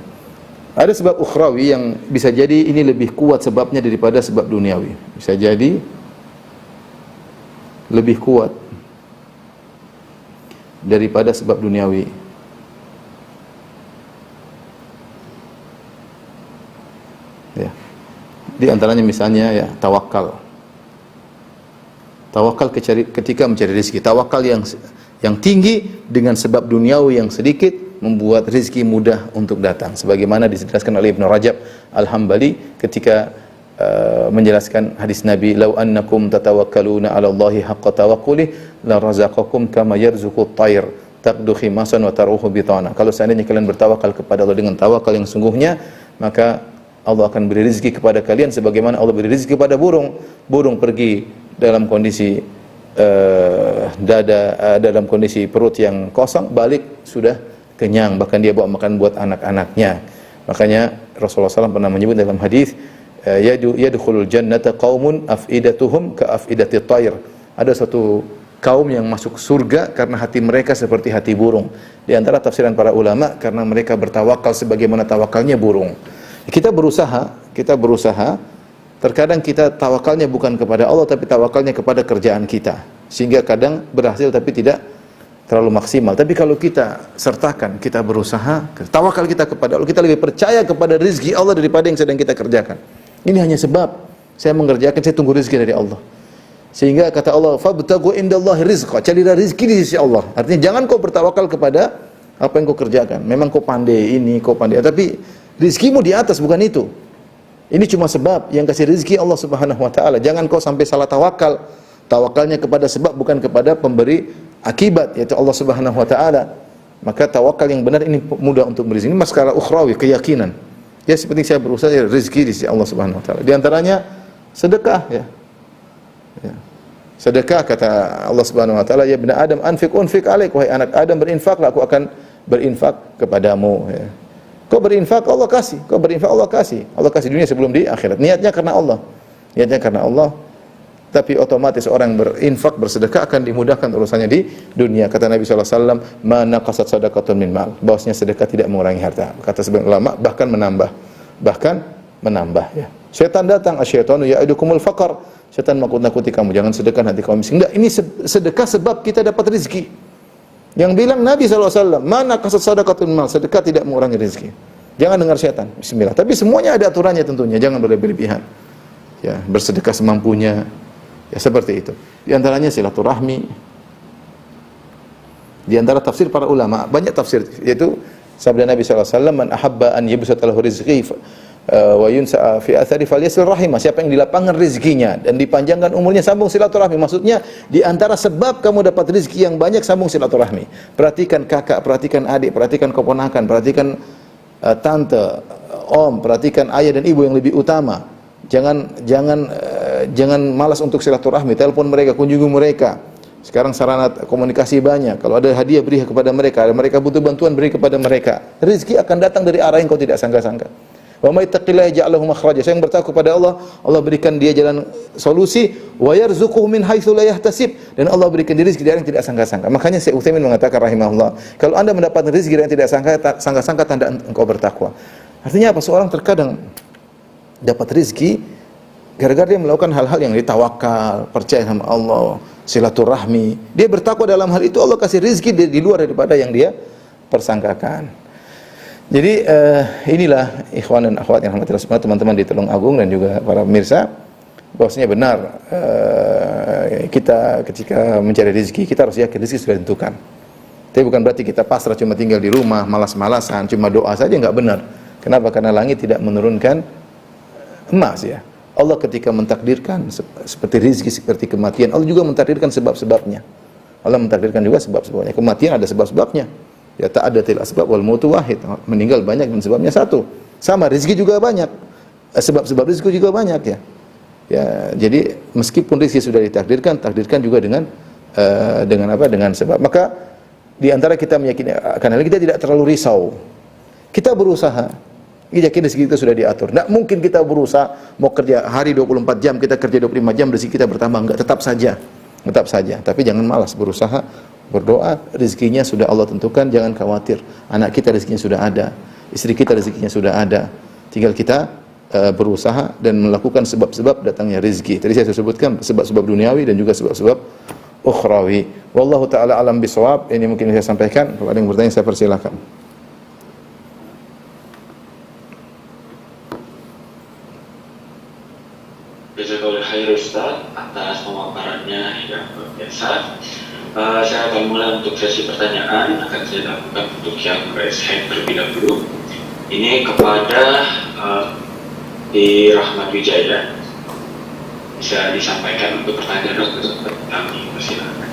Ada sebab ukhrawi yang bisa jadi ini lebih kuat sebabnya daripada sebab duniawi. Bisa jadi lebih kuat daripada sebab duniawi. Ya. Di antaranya misalnya, ya, tawakal. Tawakal ketika mencari rezeki. Tawakal yang tinggi dengan sebab duniawi yang sedikit membuat rezeki mudah untuk datang. Sebagaimana dijelaskan oleh Ibnu Rajab Al-Hambali ketika menjelaskan hadis Nabi, "Lau annakum tatawakkaluna 'ala Allahi haqqa tawakkuli la razaqakum kama yarzuqut tayr taqdu khimasan wa taruhu bitana." Kalau seandainya kalian bertawakal kepada Allah dengan tawakal yang sungguhnya, maka Allah akan beri rezeki kepada kalian sebagaimana Allah beri rezeki kepada burung. Burung pergi dalam kondisi dalam kondisi perut yang kosong, balik sudah kenyang, bahkan dia bawa makan buat anak-anaknya. Makanya Rasulullah SAW pernah menyebut dalam hadis, yadkhulul jannata qaumun afidatuhum ka afidati tayr. Ada satu kaum yang masuk surga karena hati mereka seperti hati burung. Di antara tafsiran para ulama, karena mereka bertawakal sebagaimana tawakalnya burung. Kita berusaha, terkadang kita tawakalnya bukan kepada Allah tapi tawakalnya kepada kerjaan kita, sehingga kadang berhasil tapi tidak terlalu maksimal. Tapi kalau kita sertakan, kita berusaha, tawakal kita kepada Allah, kita lebih percaya kepada rezeki Allah daripada yang sedang kita kerjakan. Ini hanya sebab saya mengerjakan, saya tunggu rezeki dari Allah. Sehingga kata Allah, "Fabtaghu indallahi rizqa." Carilah rezeki di sisi Allah. Artinya jangan kau bertawakal kepada apa yang kau kerjakan. Memang kau pandai ini, kau pandai, tapi rezekimu di atas, bukan itu. Ini cuma sebab yang kasih rezeki Allah Subhanahu wa taala. Jangan kau sampai salah tawakal. Tawakalnya kepada sebab, bukan kepada pemberi akibat, yaitu Allah Subhanahu wa taala. Maka tawakal yang benar ini mudah untuk berizki. Ini masalah ukhrawi, keyakinan. Ya seperti saya berusaha, ya, rezeki di sisi Allah Subhanahu wa taala. Di antaranya sedekah, ya. Sedekah, kata Allah Subhanahu wa taala, "Ya ibnu Adam, unfik alaik." Wahai anak Adam, berinfaklah, aku akan berinfak kepadamu, ya. Kau berinfak, Allah kasih. Kau berinfak, Allah kasih. Allah kasih dunia sebelum di akhirat. Niatnya karena Allah. Niatnya karena Allah. Tapi otomatis orang berinfak, bersedekah akan dimudahkan urusannya di dunia. Kata Nabi SAW, "Ma naqasat sadaqatun min mal." Bahwasanya sedekah tidak mengurangi harta. Kata sebagian ulama, bahkan menambah. Bahkan menambah, ya. Syaitan datang, "Asyaitanu ya'idukumul faqar." Syaitan menakut-nakuti kamu, jangan sedekah nanti kamu miskin. Enggak, ini sedekah sebab kita dapat rezeki. Yang bilang Nabi SAW, "Mana kasat sadaqatun mal." Sedekah tidak mengurangi rezeki. Jangan dengar syaitan. Bismillah. Tapi semuanya ada aturannya tentunya. Jangan berlebihan. Ya, bersedekah semampunya. Ya, seperti itu. Di antaranya silaturahmi. Di antara tafsir para ulama, banyak tafsir, yaitu sabda Nabi SAW, "Man ahabba an yubsata lahu rizqi wa yunsa fi athari falyasil rahimah." Siapa yang dilapangkan rezekinya dan dipanjangkan umurnya, sambung silaturahmi. Maksudnya di antara sebab kamu dapat rezeki yang banyak, sambung silaturahmi. Perhatikan kakak, perhatikan adik, perhatikan keponakan, perhatikan tante, om, perhatikan ayah dan ibu yang lebih utama. Jangan malas untuk silaturahmi. Telepon mereka, kunjungi mereka. Sekarang sarana komunikasi banyak. Kalau ada hadiah, beri kepada mereka. Ada mereka butuh bantuan, beri kepada mereka. Rezeki akan datang dari arah yang kau tidak sangka-sangka. Wa may yattaqillaha yaj'al lahu makhraja. Saya yang bertakwa kepada Allah, Allah berikan dia jalan solusi. Wa yarzuquhu min haitsu la yahtasib. Dan Allah berikan dia rezeki dari yang tidak sangka-sangka. Makanya Syekh Utsaimin mengatakan rahimahullah, kalau Anda mendapatkan rezeki dari yang tidak sangka-sangka, tanda engkau bertakwa. Artinya apa? Seorang terkadang dapat rezeki gara-gara dia melakukan hal-hal yang ditawakal, percaya sama Allah, silaturahmi. Dia bertakwa dalam hal itu, Allah kasih rezeki di luar daripada yang dia persangkakan. Jadi inilah ikhwan dan akhwat yang rahmatillah subhanahu, teman-teman di Tulung Agung dan juga para pemirsa, bahwasanya benar kita ketika mencari rezeki, kita harus yakin rezeki sudah ditentukan. Tapi bukan berarti kita pasrah cuma tinggal di rumah, malas-malasan, cuma doa saja, enggak benar. Kenapa? Karena langit tidak menurunkan emas, ya. Allah ketika mentakdirkan seperti rezeki, seperti kematian, Allah juga mentakdirkan sebab-sebabnya. Allah mentakdirkan juga sebab-sebabnya. Kematian ada sebab-sebabnya. Ya ta'addatil asbab wal mautu wahid. Meninggal banyak dan sebabnya satu. Sama rezeki juga banyak. Sebab-sebab rezeki juga banyak, ya. Ya, jadi meskipun rezeki sudah ditakdirkan, takdirkan juga dengan apa? Dengan sebab. Maka di antara kita meyakini akan hal ini, kita tidak terlalu risau. Kita berusaha. Kita yakin rezeki kita sudah diatur. Tidak mungkin kita berusaha mau kerja hari 24 jam, kita kerja 25 jam, rezeki kita bertambah. Enggak, tetap saja. Tetap saja. Tapi jangan malas, berusaha, berdoa, rezekinya sudah Allah tentukan, jangan khawatir. Anak kita rezekinya sudah ada, istri kita rezekinya sudah ada. Tinggal kita berusaha dan melakukan sebab-sebab datangnya rezeki. Tadi saya sebutkan sebab-sebab duniawi dan juga sebab-sebab ukhrawi. Wallahu taala alam bisawab. Ini mungkin saya sampaikan. Kalau ada yang bertanya, saya persilakan. Jazakallahu khairan Ustaz atas pemaparannya yang luar biasa. Saya akan mulai untuk sesi pertanyaan, akan saya lakukan untuk yang raise hand terlebih dahulu. Ini kepada di Rahmat Wijaya. Bisa disampaikan untuk pertanyaan dokter kami, silakan.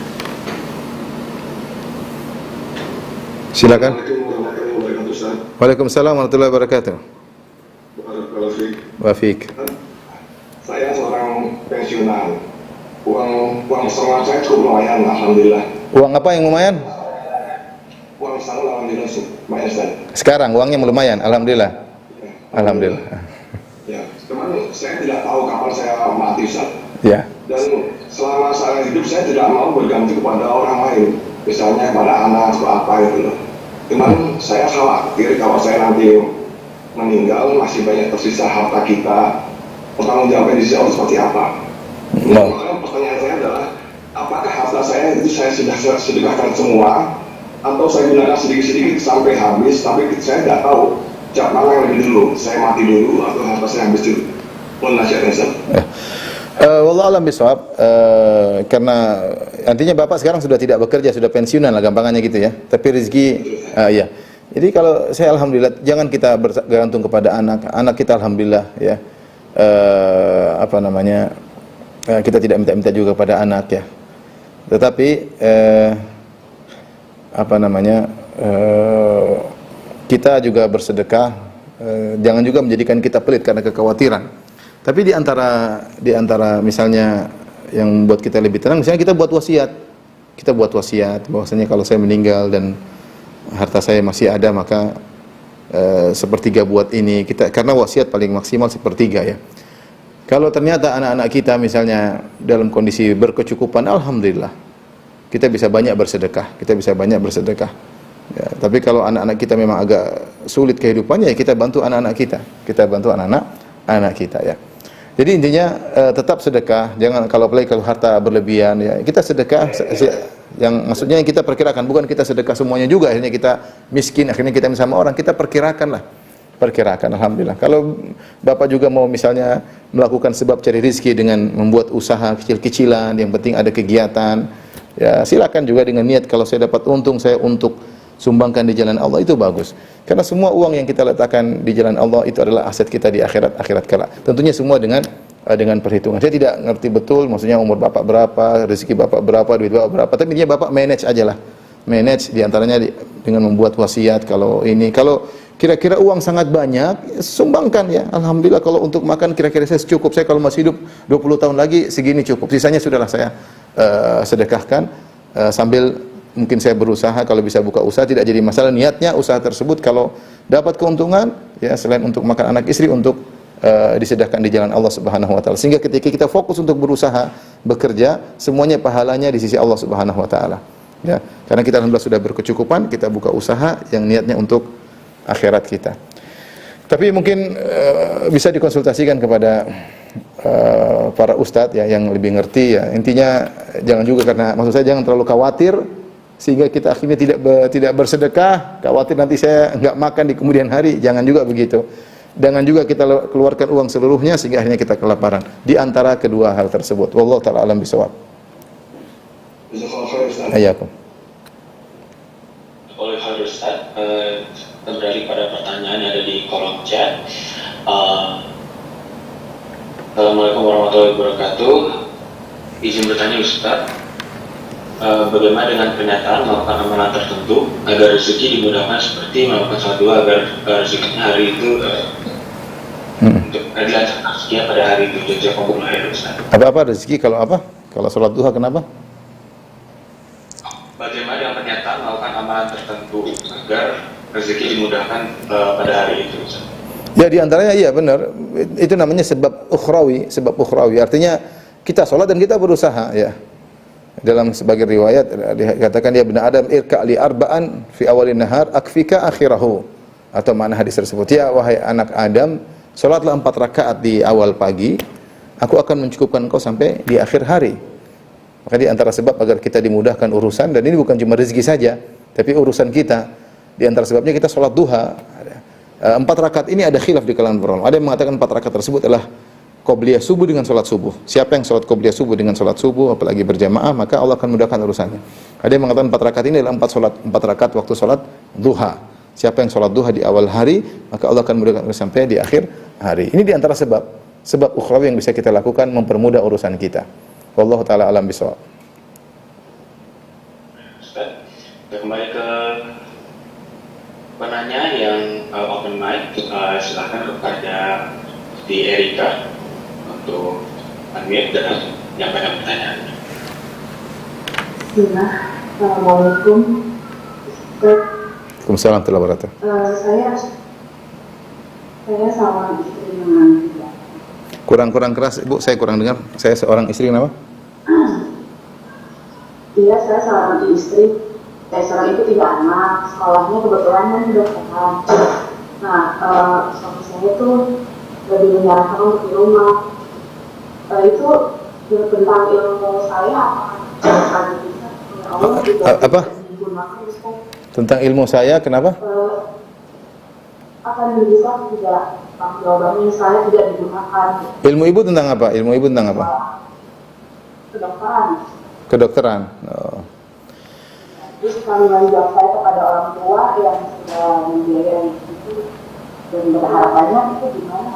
Silakan. Assalamualaikum warahmatullahi wabarakatuh, Ustaz. Waalaikumsalam warahmatullahi wabarakatuh. Barakallahu fiik. Wafik. Saya seorang pensiunan. Uang setengah saya cukup lumayan, alhamdulillah. Uang apa yang lumayan? Uang setengah alhamdulillah lumayan, Ustaz. Sekarang uangnya lumayan, alhamdulillah. Alhamdulillah. Ya, teman saya tidak tahu kapan saya mati, Ustaz. Ya. Dan selama saya hidup saya tidak mau berganti kepada orang lain, misalnya kepada anak atau apa gitu loh. Cuman saya khawatir kalau saya nanti meninggal masih banyak tersisa harta kita, pertanggung jawabnya di sisi Allah seperti apa? Wow. Makanya pertanyaan saya adalah, apakah harta saya itu saya sudah sedekahkan semua, atau saya gunakan sedikit-sedikit sampai habis, tapi saya tidak tahu jam mana yang lebih dulu, saya mati dulu atau harta saya habis dulu. Mohon nasihatnya, Ustaz. Wallah alam bisawab, karena artinya Bapak sekarang sudah tidak bekerja, sudah pensiunan lah gampangannya gitu ya. Tapi rezeki, ya. Jadi kalau saya alhamdulillah, jangan kita bergantung kepada anak kita alhamdulillah ya. Apa namanya? Kita tidak minta-minta juga kepada anak ya. Tetapi apa namanya? Kita juga bersedekah, jangan juga menjadikan kita pelit karena kekhawatiran. Tapi di antara misalnya yang buat kita lebih tenang, misalnya kita buat wasiat. Kita buat wasiat bahwasanya kalau saya meninggal dan harta saya masih ada, maka sepertiga buat ini kita, karena wasiat paling maksimal sepertiga ya. Kalau ternyata anak-anak kita misalnya dalam kondisi berkecukupan, alhamdulillah kita bisa banyak bersedekah, ya, tapi kalau anak-anak kita memang agak sulit kehidupannya, ya kita bantu anak-anak kita ya. Jadi intinya tetap sedekah, jangan kalau harta berlebihan ya. Kita sedekah yang maksudnya yang kita perkirakan, bukan kita sedekah semuanya juga akhirnya kita miskin, akhirnya kita sama orang, kita perkirakan alhamdulillah. Kalau Bapak juga mau misalnya melakukan sebab cari rezeki dengan membuat usaha kecil-kecilan, yang penting ada kegiatan, ya silakan juga dengan niat kalau saya dapat untung saya untuk sumbangkan di jalan Allah, itu bagus. Karena semua uang yang kita letakkan di jalan Allah itu adalah aset kita di akhirat kelak. Tentunya semua dengan perhitungan. Saya tidak ngerti betul maksudnya umur Bapak berapa, rezeki Bapak berapa, duit Bapak berapa. Tapi intinya Bapak manage aja lah. Manage diantaranya dengan membuat wasiat. Kalau kira-kira uang sangat banyak, sumbangkan ya. Alhamdulillah kalau untuk makan kira-kira saya cukup. Saya kalau masih hidup 20 tahun lagi segini cukup. Sisanya sudahlah saya sedekahkan sambil mungkin saya berusaha kalau bisa buka usaha, tidak jadi masalah. Niatnya usaha tersebut kalau dapat keuntungan ya selain untuk makan anak istri, untuk disedekahkan di jalan Allah Subhanahu wa taala. Sehingga ketika kita fokus untuk berusaha, bekerja, semuanya pahalanya di sisi Allah Subhanahu wa taala. Ya, karena kita alhamdulillah sudah berkecukupan, kita buka usaha yang niatnya untuk akhirat kita. Tapi mungkin bisa dikonsultasikan kepada para ustadz ya yang lebih ngerti ya. Intinya jangan juga, karena maksud saya jangan terlalu khawatir sehingga kita akhirnya tidak bersedekah, khawatir nanti saya enggak makan di kemudian hari. Jangan juga begitu. Jangan juga kita keluarkan uang seluruhnya sehingga akhirnya kita kelaparan. Di antara kedua hal tersebut. Wallahu taala alam bisawab. Ayakum. Oleh Ustaz, kembali pada pertanyaan yang ada di kolom chat. Assalamualaikum warahmatullahi wabarakatuh. Izin bertanya Ustaz, bagaimana dengan pernyataan melakukan amalan tertentu agar rezeki dimudahkan, seperti melakukan sholat dua agar rezekinya hari itu untuk dilancarkan rezekinya pada hari itu. Jazakumullah khairan Ustaz. Apa rezeki kalau apa? Kalau sholat duha kenapa? Bagaimana dengan pernyataan melakukan amalan tertentu agar rezeki dimudahkan pada hari itu Ustaz? Ya di antaranya iya benar. Itu namanya sebab ukhrawi. Artinya kita sholat dan kita berusaha ya. Dalam sebagian riwayat dikatakan ya benar Adam irka li arba'an fi awalin nahar akfika akhirahu. Atau mana hadis tersebut? Ya wahai anak Adam, sholatlah 4 rakaat di awal pagi, aku akan mencukupkan engkau sampai di akhir hari. Maka di antara sebab agar kita dimudahkan urusan, dan ini bukan cuma rezeki saja, tapi urusan kita. Di antara sebabnya kita sholat duha. 4 rakaat ini ada khilaf di kalangan para ulama. Ada yang mengatakan 4 rakaat tersebut adalah qobliyah subuh dengan sholat subuh. Siapa yang sholat qobliyah subuh dengan sholat subuh, apalagi berjamaah, maka Allah akan mudahkan urusannya. Ada yang mengatakan 4 rakaat ini adalah 4 rakaat waktu sholat duha. Siapa yang sholat duha di awal hari, maka Allah akan mudahkan sampai di akhir hari. Ini di antara sebab ukhrawi yang bisa kita lakukan mempermudah urusan kita. Wallahu taala alam bisawab. Ustaz, kita kembali ke penanya yang open mic. Silakan kepada di Erika untuk unmute dan menyampaikan pertanyaannya. Assalamualaikum. Waalaikumsalam warahmatullahi wabarakatuh. Saya sama istri dengan Kurang keras, Ibu, saya kurang dengar. Saya seorang istri kenapa? Iya, saya seorang istri. Saya seorang ibu 3 anak. Sekolahnya kebetulan kan kedokteran. Nah, suami saya itu lebih menyarankan untuk di rumah. Itu tentang ilmu saya apakah bisa? Allah juga Apa? digunakan, Ustaz. Tentang ilmu saya, kenapa? Akan bisa tidak jawabannya saya tidak digunakan Ilmu ibu tentang apa? Ilmu ibu tentang apa? kedokteran. Kedokteran. Oh. Terus tanggung jawab saya kepada orang tua yang sudah membiayai itu dan berharapannya itu gimana?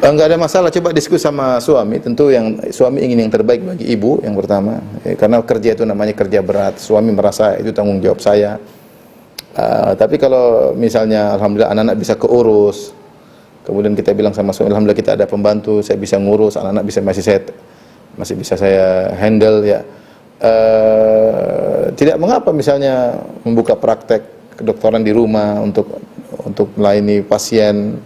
Enggak ada masalah, coba diskusi sama suami. Tentu yang suami ingin yang terbaik bagi ibu yang pertama, karena kerja itu namanya kerja berat. Suami merasa itu tanggung jawab saya. Tapi kalau misalnya alhamdulillah anak-anak bisa keurus, kemudian kita bilang sama suami, alhamdulillah kita ada pembantu, saya bisa ngurus, anak-anak masih bisa saya handle ya. Tidak mengapa misalnya membuka praktek kedokteran di rumah untuk melayani pasien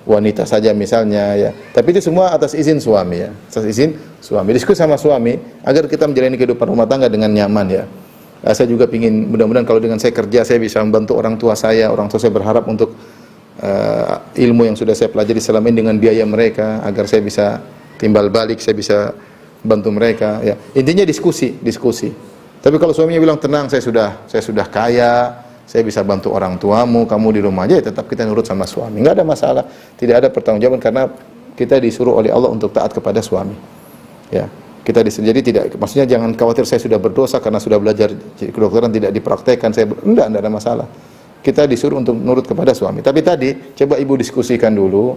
wanita saja misalnya ya. Tapi itu semua atas izin suami ya. Atas izin suami. Diskusi sama suami agar kita menjalani kehidupan rumah tangga dengan nyaman ya. Saya juga ingin mudah-mudahan kalau dengan saya kerja saya bisa membantu orang tua saya berharap untuk ilmu yang sudah saya pelajari selama ini dengan biaya mereka agar saya bisa timbal balik, saya bisa bantu mereka ya. Intinya diskusi. Tapi kalau suaminya bilang tenang, saya sudah kaya, saya bisa bantu orang tuamu, kamu di rumah aja, ya tetap kita nurut sama suami. Enggak ada masalah. Tidak ada pertanggungjawaban karena kita disuruh oleh Allah untuk taat kepada suami. Ya. Jadi tidak, maksudnya jangan khawatir saya sudah berdosa karena sudah belajar kedokteran tidak dipraktekkan. Enggak ada masalah. Kita disuruh untuk nurut kepada suami. Tapi tadi coba ibu diskusikan dulu.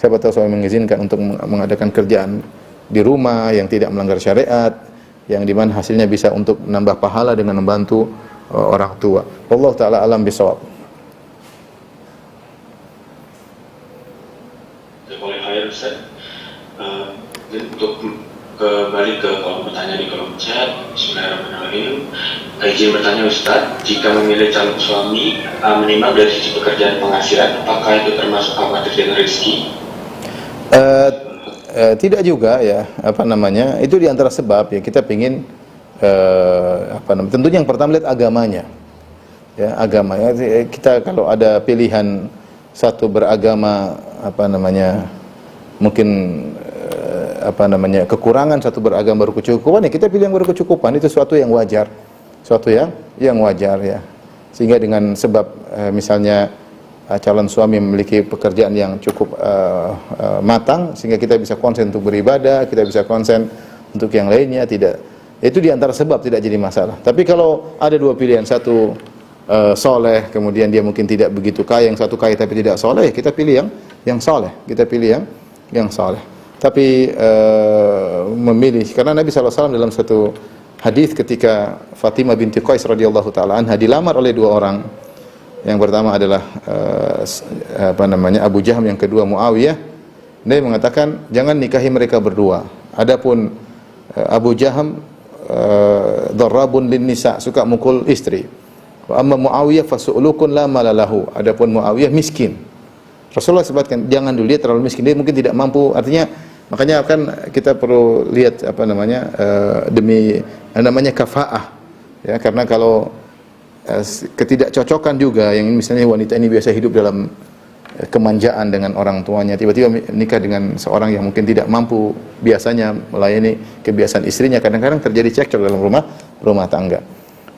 Siapa tahu suami mengizinkan untuk mengadakan kerjaan di rumah yang tidak melanggar syariat, yang dimana hasilnya bisa untuk menambah pahala dengan membantu orang tua. Allah taala alam bisawab. Boleh khair Ustaz. Untuk kembali ke kolom pertanyaan di kolom chat. Bismillahirrahmanirrahim. Izin bertanya Ustaz, jika memilih calon suami menimbang dari sisi pekerjaan penghasilan, apakah itu termasuk khawatir dengan rezeki? Tidak juga ya, itu di antara sebab ya kita pingin tentunya yang pertama lihat agamanya. Ya, agamanya kita kalau ada pilihan satu beragama mungkin kekurangan, satu beragama berkecukupan, ya kita pilih yang berkecukupan, itu suatu yang wajar. Yang wajar ya. Sehingga dengan sebab misalnya calon suami memiliki pekerjaan yang cukup matang sehingga kita bisa konsen untuk beribadah, kita bisa konsen untuk yang lainnya, tidak. Itu di antara sebab tidak jadi masalah. Tapi kalau ada dua pilihan, satu soleh, kemudian dia mungkin tidak begitu kaya, yang satu kaya tapi tidak soleh, kita pilih yang soleh. Kita pilih yang soleh. Tapi memilih, karena Nabi SAW dalam satu hadis ketika Fatimah binti Qais radhiyallahu taala anha dilamar oleh dua orang. Yang pertama adalah Abu Jaham, yang kedua Muawiyah. Nabi mengatakan jangan nikahi mereka berdua. Adapun Abu Jaham darrabun lin nisa, suka mukul istri. Wa amma Muawiyah fasu'lukun la malalahu. Adapun Muawiyah miskin. Rasulullah sebutkan jangan dulu, dia terlalu miskin, dia mungkin tidak mampu. Artinya makanya kan kita perlu lihat demi namanya kafaah. Ya, karena kalau ketidakcocokan juga, yang misalnya wanita ini biasa hidup dalam kemanjaan dengan orang tuanya, tiba-tiba nikah dengan seorang yang mungkin tidak mampu biasanya melayani kebiasaan istrinya, kadang-kadang terjadi cekcok dalam rumah tangga.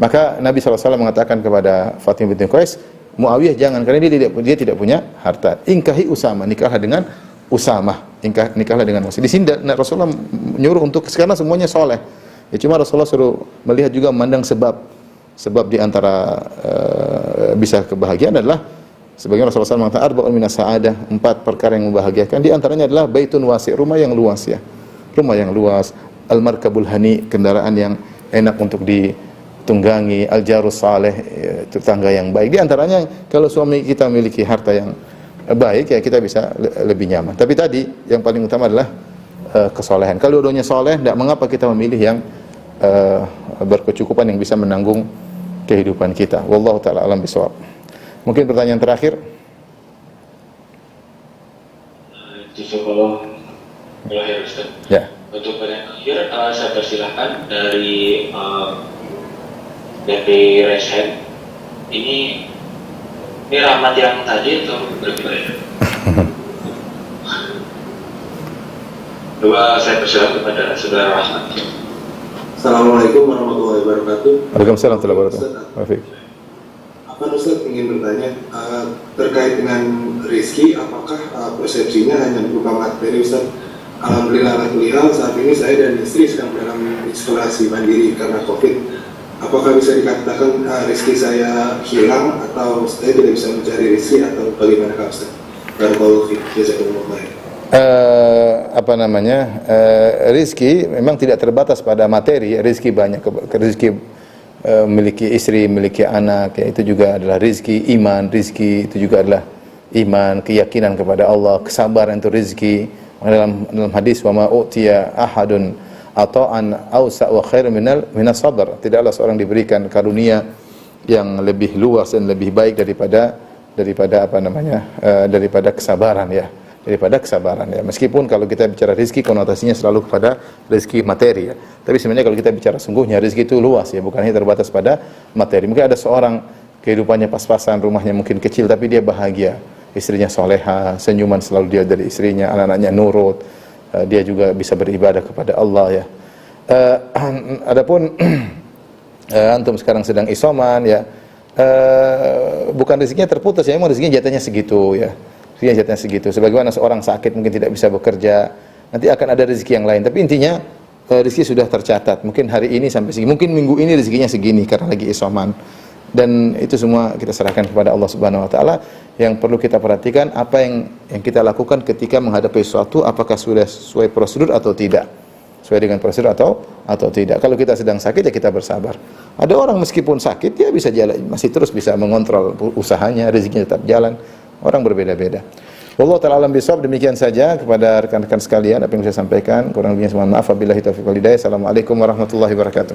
Maka Nabi SAW mengatakan kepada Fatimah binti Qais, Muawiyah jangan, karena dia tidak punya harta. Ingkahi Usama, nikahlah dengan Usama, nikahlah dengan Usama. Di sini Rasulullah menyuruh untuk, karena semuanya soleh. Ya, cuma Rasulullah suruh melihat juga, memandang sebab di antara bisa kebahagiaan adalah sebagaimana Rasulullah SAW mengatakan arba'un minas sa'adah, 4 perkara yang membahagiakan. Di antaranya adalah baitun wasi', rumah yang luas ya. Rumah yang luas, al-markabul hani, kendaraan yang enak untuk ditunggangi, al-jarus saleh, tetangga yang baik. Di antaranya kalau suami kita memiliki harta yang baik ya kita bisa lebih nyaman. Tapi tadi yang paling utama adalah kesolehan. Kalau dua-duanya soleh, tidak mengapa kita memilih yang berkecukupan yang bisa menanggung kehidupan kita. Wallahu taala alam bisawab. Mungkin pertanyaan terakhir. Justru kalau terakhir Ustaz. Ya. Untuk pertanyaan terakhir saya persilahkan dari Resen. Ini rahmat yang tadi atau berbeda? Coba saya persilakan kepada saudara Rahmat. Assalamualaikum warahmatullahi wabarakatuh. Waalaikumsalam warahmatullahi wabarakatuh. Apa Ustaz ingin bertanya terkait dengan rezeki, apakah persepsinya hanya berupa materi Ustaz? Alhamdulillah saat ini saya dan istri sedang dalam isolasi mandiri karena COVID. Apakah bisa dikatakan rezeki saya hilang atau saya tidak bisa mencari rezeki atau bagaimana Ustaz? Barakallahu fiik, jazakumullah khair. Rizki memang tidak terbatas pada materi. Rizki banyak, rizki memiliki istri, memiliki anak, ya, itu juga adalah rizki. Iman, rizki itu juga adalah iman, keyakinan kepada Allah, kesabaran itu rizki. Dalam hadis wa ma utiya ahadun ata'an awsa' wa khair minas sabr. Tidaklah seorang diberikan karunia yang lebih luas dan lebih baik daripada daripada kesabaran ya. Daripada kesabaran ya. Meskipun kalau kita bicara rezeki konotasinya selalu kepada rezeki materi ya. Tapi sebenarnya kalau kita bicara sungguhnya rezeki itu luas ya, bukan hanya terbatas pada materi. Mungkin ada seorang kehidupannya pas-pasan, rumahnya mungkin kecil tapi dia bahagia. Istrinya soleha, senyuman selalu dia dari istrinya, anak-anaknya nurut. Dia juga bisa beribadah kepada Allah ya. Adapun antum sekarang sedang isoman ya. Bukan rezekinya terputus ya, memang rezekinya jatahnya segitu ya. Jatahnya segitu. Sebagaimana seorang sakit mungkin tidak bisa bekerja, nanti akan ada rezeki yang lain. Tapi intinya rezeki sudah tercatat. Mungkin hari ini sampai segini, mungkin minggu ini rezekinya segini karena lagi isoman. Dan itu semua kita serahkan kepada Allah Subhanahu wa taala. Yang perlu kita perhatikan apa yang kita lakukan ketika menghadapi sesuatu, apakah sudah sesuai prosedur atau tidak. Sesuai dengan prosedur atau tidak. Kalau kita sedang sakit ya kita bersabar. Ada orang meskipun sakit dia bisa jalan, masih terus bisa mengontrol usahanya, rezekinya tetap jalan. Orang berbeda-beda. Wallahu ta'ala alam bisawab. Demikian saja kepada rekan-rekan sekalian apa yang saya sampaikan. Kurang lebihnya mohon maaf. Wabillahi taufiq wal hidayah. Assalamualaikum warahmatullahi wabarakatuh.